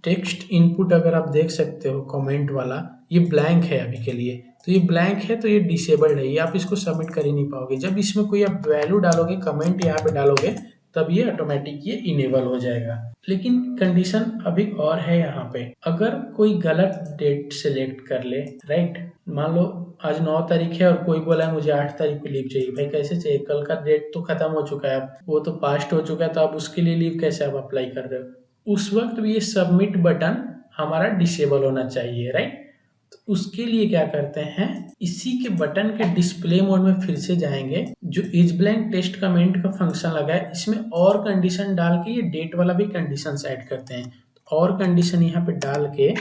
टेक्स्ट इनपुट अगर आप देख सकते हो कमेंट वाला, ये ब्लैंक है अभी के लिए। तो ये ब्लैंक है तो ये डिसेबल्ड है, ये आप इसको सबमिट कर ही नहीं पाओगे। जब इसमें कोई आप वैल्यू डालोगे, कमेंट यहाँ पे डालोगे, तब ये ऑटोमेटिक ये इनेबल हो जाएगा। लेकिन कंडीशन अभी और है यहाँ पे, अगर कोई गलत डेट सेलेक्ट कर ले, राइट, मान लो आज 9 तारीख है और कोई बोला है मुझे 8 तारीख को लीव चाहिए, भाई कैसे चाहिए, कल का डेट तो खत्म हो चुका है, अब वो तो पास्ट हो चुका है, तो आप उसके लिए लीव कैसे आप अप्लाई कर रहे हो। उस वक्त भी ये सबमिट बटन हमारा डिसेबल होना चाहिए, राइट। तो उसके लिए क्या करते हैं, इसी के बटन के डिस्प्ले मोड में फिर से जाएंगे, जो इज ब्लैंक टेस्ट कमेंट का फंक्शन लगा है इसमें और कंडीशन डाल के ये डेट वाला भी कंडीशन ऐड करते हैं। और कंडीशन यहाँ पे डाल के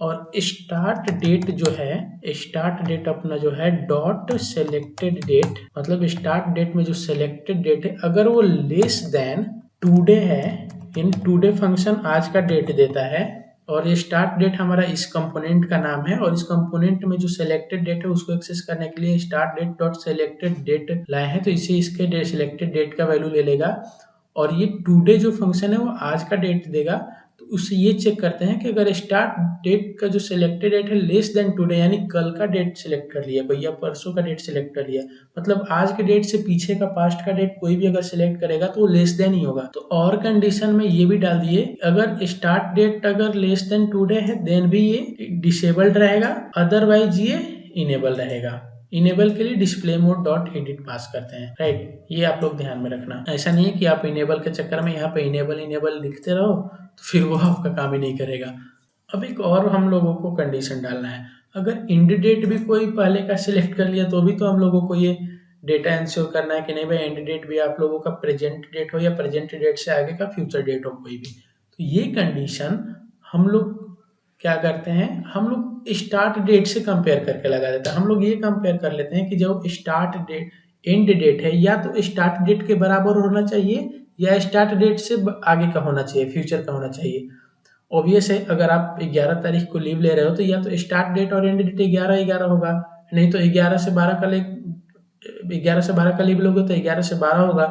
और स्टार्ट डेट जो है, स्टार्ट डेट अपना जो है डॉट सेलेक्टेड डेट, मतलब स्टार्ट डेट में जो सेलेक्टेड डेट है अगर वो लेस देन टुडे है, इन टुडे फंक्शन आज का डेट देता है और ये स्टार्ट डेट हमारा इस कंपोनेंट का नाम है और इस कंपोनेंट में जो सिलेक्टेड डेट है उसको एक्सेस करने के लिए start date dot selected date लाए हैं, तो इसे इसके सिलेक्टेड डेट का वैल्यू ले लेगा और ये टुडे जो फंक्शन है वो आज का डेट देगा। तो उससे ये चेक करते हैं कि अगर स्टार्ट डेट का जो सिलेक्टेड डेट है लेस देन टुडे, यानी कल का डेट सिलेक्ट कर लिया भैया, परसों का डेट सिलेक्ट कर लिया, मतलब आज के डेट से पीछे का पास्ट का डेट कोई भी अगर सिलेक्ट करेगा तो वो लेस देन ही होगा। तो और कंडीशन में ये भी डाल दिए, अगर स्टार्ट डेट अगर लेस देन टुडे है देन भी ये डिसेबल्ड रहेगा, अदरवाइज ये इनेबल रहेगा। इनेबल के लिए डिस्प्ले मोड डॉट एडिट पास करते हैं, राइट। ये आप लोग ध्यान में रखना, ऐसा नहीं है कि आप इनेबल के चक्कर में यहाँ पे इनेबल इनेबल लिखते रहो तो फिर वो आपका काम ही नहीं करेगा। अब एक और हम लोगों को कंडीशन डालना है, अगर इंड डेट भी कोई पहले का सिलेक्ट कर लिया तो भी तो हम लोगों को ये डेटा इंश्योर करना है कि नहीं भाई एंड डेट भी आप लोगों का प्रेजेंट डेट हो या प्रेजेंट डेट से आगे का फ्यूचर डेट हो कोई भी। तो ये कंडीशन हम लोग क्या करते हैं, हम लोग स्टार्ट डेट से कंपेयर करके लगा देते हैं। हम लोग ये कंपेयर कर लेते हैं कि जब स्टार्ट डेट एंड डेट है या तो स्टार्ट डेट के बराबर होना चाहिए या स्टार्ट डेट से आगे का होना चाहिए, फ्यूचर का होना चाहिए। ऑब्वियस है, अगर आप 11 तारीख को लीव ले रहे हो तो या तो स्टार्ट डेट और एंड डेट 11-11 होगा, नहीं तो 11 से 12 का लीव लोगे तो 11 से 12 होगा।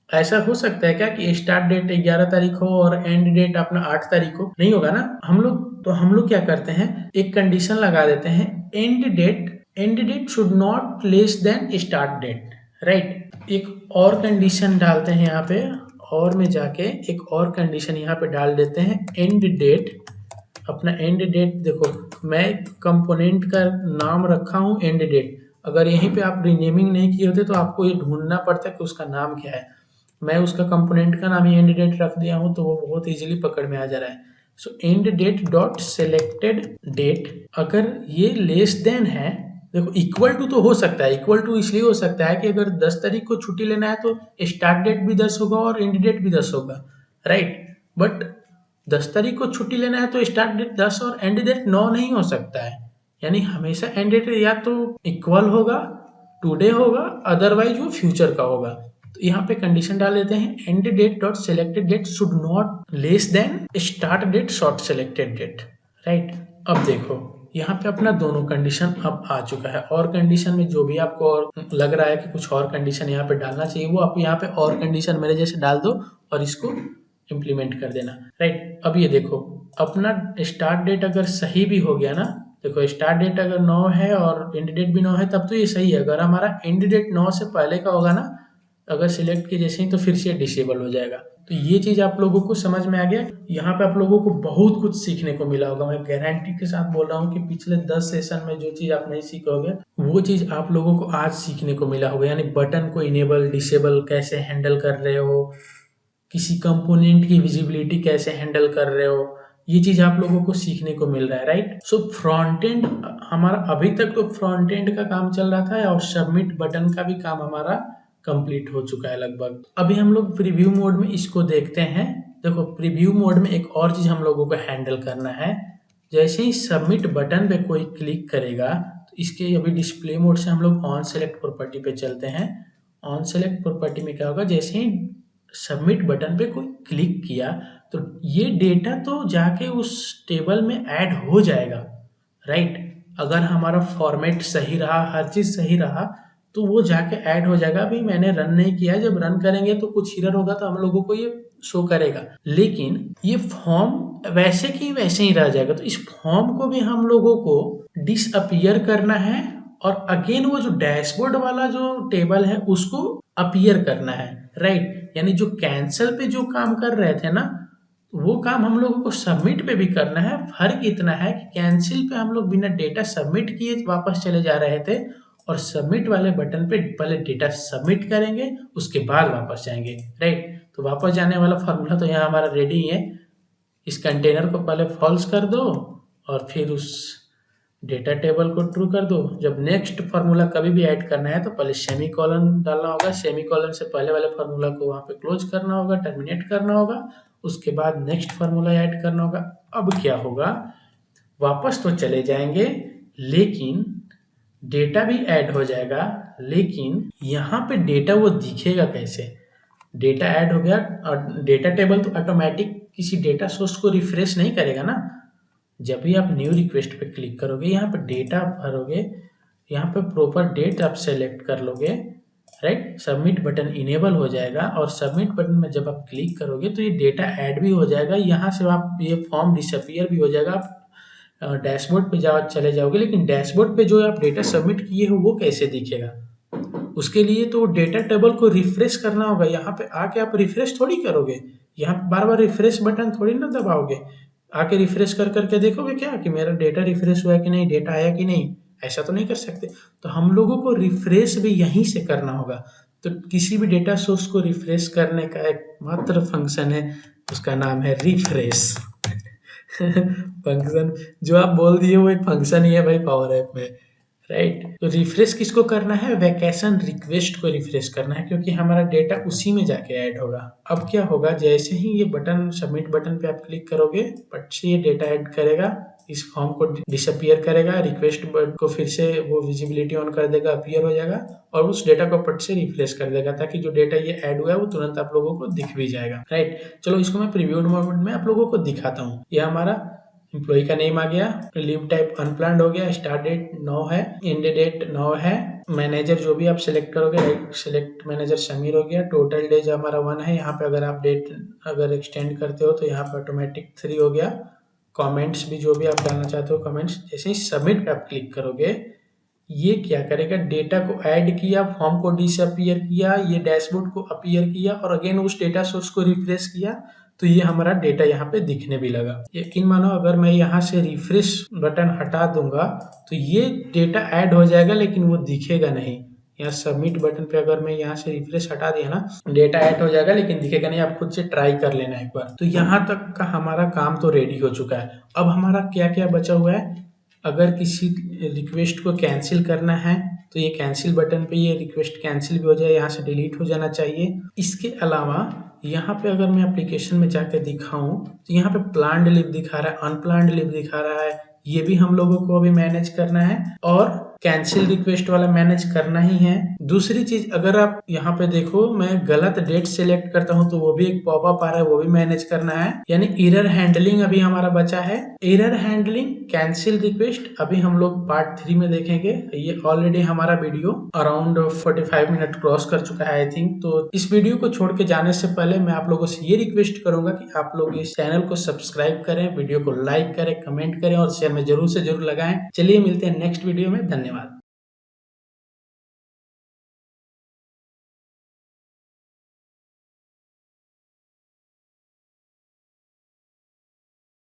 ऐसा हो सकता है क्या कि स्टार्ट डेट 11 तारीख हो और एंड डेट अपना 8 तारीख हो, नहीं होगा ना। हम लोग क्या करते हैं, एक कंडीशन लगा देते हैं, end date should not less than start date, right. एक और कंडीशन डालते हैं यहाँ पे, और में जाके एक और कंडीशन यहाँ पे डाल देते हैं, एंड डेट, अपना एंड डेट देखो मैं कंपोनेंट का नाम रखा हूँ एंड डेट, अगर यहीं पे आप रीनेमिंग नहीं किए होते तो आपको ये ढूंढना पड़ता कि उसका नाम क्या है। मैं उसका कंपोनेंट का नाम ही एंड डेट रख दिया हूँ तो वो बहुत इजीली पकड़ में आ जा रहा है। So end date dot selected date, अगर ये लेस देन है, देखो इक्वल टू तो हो सकता है, इक्वल टू इसलिए हो सकता है कि अगर 10 तारीख को छुट्टी लेना है तो स्टार्ट डेट भी 10 होगा और एंड डेट भी 10 होगा, राइट। बट 10 तारीख को छुट्टी लेना है तो स्टार्ट डेट 10 और एंड डेट 9 नहीं हो सकता है, यानी हमेशा एंड डेट या तो इक्वल होगा, टुडे होगा, अदरवाइज वो फ्यूचर का होगा। तो यहाँ पे कंडीशन डाल देते हैं, end date dot selected date should not less than start date short selected date, right. अब देखो यहाँ पे अपना दोनों कंडीशन अब आ चुका है, और कंडीशन में जो भी आपको और लग रहा है कि कुछ और कंडीशन यहाँ पे डालना चाहिए वो आप यहाँ पे और कंडीशन मेरे जैसे डाल दो और इसको इम्प्लीमेंट कर देना, राइट। अब ये देखो अपना स्टार्ट डेट अगर सही भी हो गया ना, देखो स्टार्ट डेट अगर 9 है और एंड डेट भी 9 है तब तो ये सही है। अगर हमारा एंड डेट 9 से पहले का होगा ना, अगर सिलेक्ट किए जैसे ही, तो फिर से डिसेबल हो जाएगा। तो ये चीज आप लोगों को समझ में आ गया, यहाँ पे आप लोगों को बहुत कुछ सीखने को मिला होगा। मैं गारंटी के साथ बोल रहा हूँ कि पिछले 10 सेशन में जो चीज आप नहीं सीखोगे वो चीज आप लोगों को आज सीखने को मिला होगा, यानी बटन को इनेबल डिसेबल कैसे हैंडल कर रहे हो, किसी कंपोनेंट की विजिबिलिटी कैसे हैंडल कर रहे हो, ये चीज आप लोगों को सीखने को मिल रहा है, राइट। सो फ्रंट एंड हमारा अभी तक तो फ्रंट एंड का काम चल रहा था और सबमिट बटन का भी काम हमारा कंप्लीट हो चुका है लगभग। अभी हम लोग प्रीव्यू मोड में इसको देखते हैं। देखो प्रीव्यू मोड में एक और चीज हम लोगों को हैंडल करना है, जैसे ही सबमिट बटन पे कोई क्लिक करेगा तो इसके अभी डिस्प्ले मोड से हम लोग ऑन सेलेक्ट प्रॉपर्टी पे चलते हैं। ऑन सेलेक्ट प्रॉपर्टी में क्या होगा, जैसे ही सबमिट बटन पे कोई क्लिक किया तो ये डेटा तो जाके उस टेबल में ऐड हो जाएगा, राइट। अगर हमारा फॉर्मेट सही रहा, हर चीज सही रहा तो वो जाके ऐड हो जाएगा। अभी मैंने रन नहीं किया, जब रन करेंगे तो कुछ एरर होगा तो हम लोगों को ये शो करेगा, लेकिन ये फॉर्म वैसे की वैसे ही रह जाएगा। तो इस फॉर्म को भी हम लोगों को डिसअपियर करना है और अगेन वो जो डैशबोर्ड वाला जो टेबल है उसको अपीयर करना है, राइट। यानी जो कैंसिल पे जो काम कर रहे थे ना, वो काम हम लोगों को सबमिट पे भी करना है। फर्क इतना है कि कैंसिल पे हम लोग बिना डेटा सबमिट किए वापस चले जा रहे थे, और सबमिट वाले बटन पे पहले डेटा सबमिट करेंगे, उसके बाद वापस जाएंगे, राइट। तो वापस जाने वाला फॉर्मूला तो यहाँ हमारा रेडी है। इस कंटेनर को पहले फॉल्स कर दो और फिर उस डेटा टेबल को ट्रू कर दो। जब नेक्स्ट फार्मूला कभी भी ऐड करना है तो पहले सेमी कॉलन डालना होगा, सेमी कॉलन से पहले वाले फार्मूला को वहाँ पे क्लोज करना होगा, टर्मिनेट करना होगा, उसके बाद नेक्स्ट फार्मूला ऐड करना होगा। अब क्या होगा, वापस तो चले जाएंगे लेकिन डेटा भी ऐड हो जाएगा, लेकिन यहाँ पे डेटा वो दिखेगा कैसे। डेटा ऐड हो गया और डेटा टेबल तो ऑटोमेटिक किसी डेटा सोर्स को रिफ्रेश नहीं करेगा ना। जब भी आप न्यू रिक्वेस्ट पे क्लिक करोगे, यहाँ पे डेटा भरोगे, यहाँ पे प्रॉपर डेट आप सेलेक्ट कर लोगे, राइट। सबमिट बटन इनेबल हो जाएगा और सबमिट बटन में जब आप क्लिक करोगे तो ये डेटा ऐड भी हो जाएगा। यहाँ से आप ये फॉर्म डिसअपियर भी हो जाएगा, आप डैशबोर्ड पे चले जाओगे, लेकिन डैशबोर्ड पे जो आप डेटा सबमिट किए हो वो कैसे दिखेगा। उसके लिए तो डेटा टेबल को रिफ्रेश करना होगा। यहाँ पे आके आप रिफ्रेश थोड़ी करोगे, यहाँ पे बार बार रिफ्रेश बटन थोड़ी ना दबाओगे। आके रिफ्रेश कर करके देखोगे क्या कि मेरा डेटा रिफ्रेश हुआ है कि नहीं, डेटा आया कि नहीं, ऐसा तो नहीं कर सकते। तो हम लोगों को रिफ्रेश भी यहीं से करना होगा। तो किसी भी डेटा सोर्स को रिफ्रेश करने का एक मात्र फंक्शन है, उसका नाम है रिफ्रेश। फंक्शन जो आप बोल दिए वो एक फंक्शन ही है भाई पावर ऐप में, राइट। तो रिफ्रेश किसको करना है, वैकेशन रिक्वेस्ट को रिफ्रेश करना है, क्योंकि हमारा डेटा उसी में जाके ऐड होगा। अब क्या होगा, जैसे ही ये बटन सबमिट बटन पे आप क्लिक करोगे, पट से ये डेटा ऐड करेगा, इस फॉर्म को डिसअपियर करेगा, रिक्वेस्ट को फिर से वो विजिबिलिटी ऑन कर देगा, अपीयर हो जाएगा और उस डेटा को पट से रिफ्रेश कर देगा, ताकि जो डेटा ये ऐड हुआ है वो तुरंत आप लोगों को दिख भी जाएगा, राइट। चलो इसको मैं प्रीव्यू मोड में आप लोगों को दिखाता हूँ। ये हमारा एम्प्लॉय का नेम आ गया, लीव टाइप अनप्लान्ड हो गया, स्टार्ट डेट 9 है, एंड डेट 9 है, मैनेजर जो भी आप सिलेक्ट करोगे, राइट, सिलेक्ट मैनेजर समीर हो गया, टोटल डेज हमारा 1 है। यहाँ पे अगर आप डेट अगर एक्सटेंड करते हो तो यहाँ पे ऑटोमेटिक 3 हो गया। कमेंट्स भी जो भी आप डालना चाहते हो कमेंट्स, जैसे ही सबमिट पे आप क्लिक करोगे, ये क्या करेगा, डेटा को ऐड किया, फॉर्म को डिसअपियर किया, ये डैशबोर्ड को अपीयर किया और अगेन उस डेटा सोर्स को रिफ्रेश किया, तो ये हमारा डेटा यहाँ पे दिखने भी लगा। यकीन मानो अगर मैं यहाँ से रिफ्रेश बटन हटा दूंगा तो ये डेटा ऐड हो जाएगा लेकिन वो दिखेगा नहीं। यहाँ सबमिट बटन पे अगर मैं यहाँ से रिफ्रेश हटा दिया ना, डेटा ऐड हो जाएगा लेकिन दिखेगा नहीं। आप खुद से ट्राई कर लेना एक बार। तो यहाँ तक का हमारा काम तो रेडी हो चुका है। अब हमारा क्या क्या बचा हुआ है, अगर किसी रिक्वेस्ट को कैंसिल करना है तो ये कैंसिल बटन पे ये रिक्वेस्ट कैंसिल भी हो जाए, यहाँ से डिलीट हो जाना चाहिए। इसके अलावा यहाँ पे अगर मैं एप्लीकेशन में जाकर दिखाऊं तो यहाँ पे प्लान्ड लीव दिखा रहा है, अनप्लान्ड लीव दिखा रहा है, ये भी हम लोगों को अभी मैनेज करना है और कैंसिल रिक्वेस्ट वाला मैनेज करना ही है। दूसरी चीज, अगर आप यहाँ पे देखो मैं गलत डेट सिलेक्ट करता हूँ तो वो भी एक पॉपअप आ रहा है, वो भी मैनेज करना है। यानी एरर हैंडलिंग अभी हमारा बचा है। एरर हैंडलिंग, कैंसिल रिक्वेस्ट अभी हम लोग पार्ट 3 में देखेंगे। ये ऑलरेडी हमारा वीडियो अराउंड 45 मिनट क्रॉस कर चुका है आई थिंक। तो इस वीडियो को छोड़ के जाने से पहले मैं आप लोगों से ये रिक्वेस्ट करूंगा कि आप लोग इस चैनल को सब्सक्राइब करें, वीडियो को लाइक करें, कमेंट करें और शेयर में जरूर से जरूर लगाएं। चलिए मिलते हैं नेक्स्ट वीडियो में, धन्यवाद।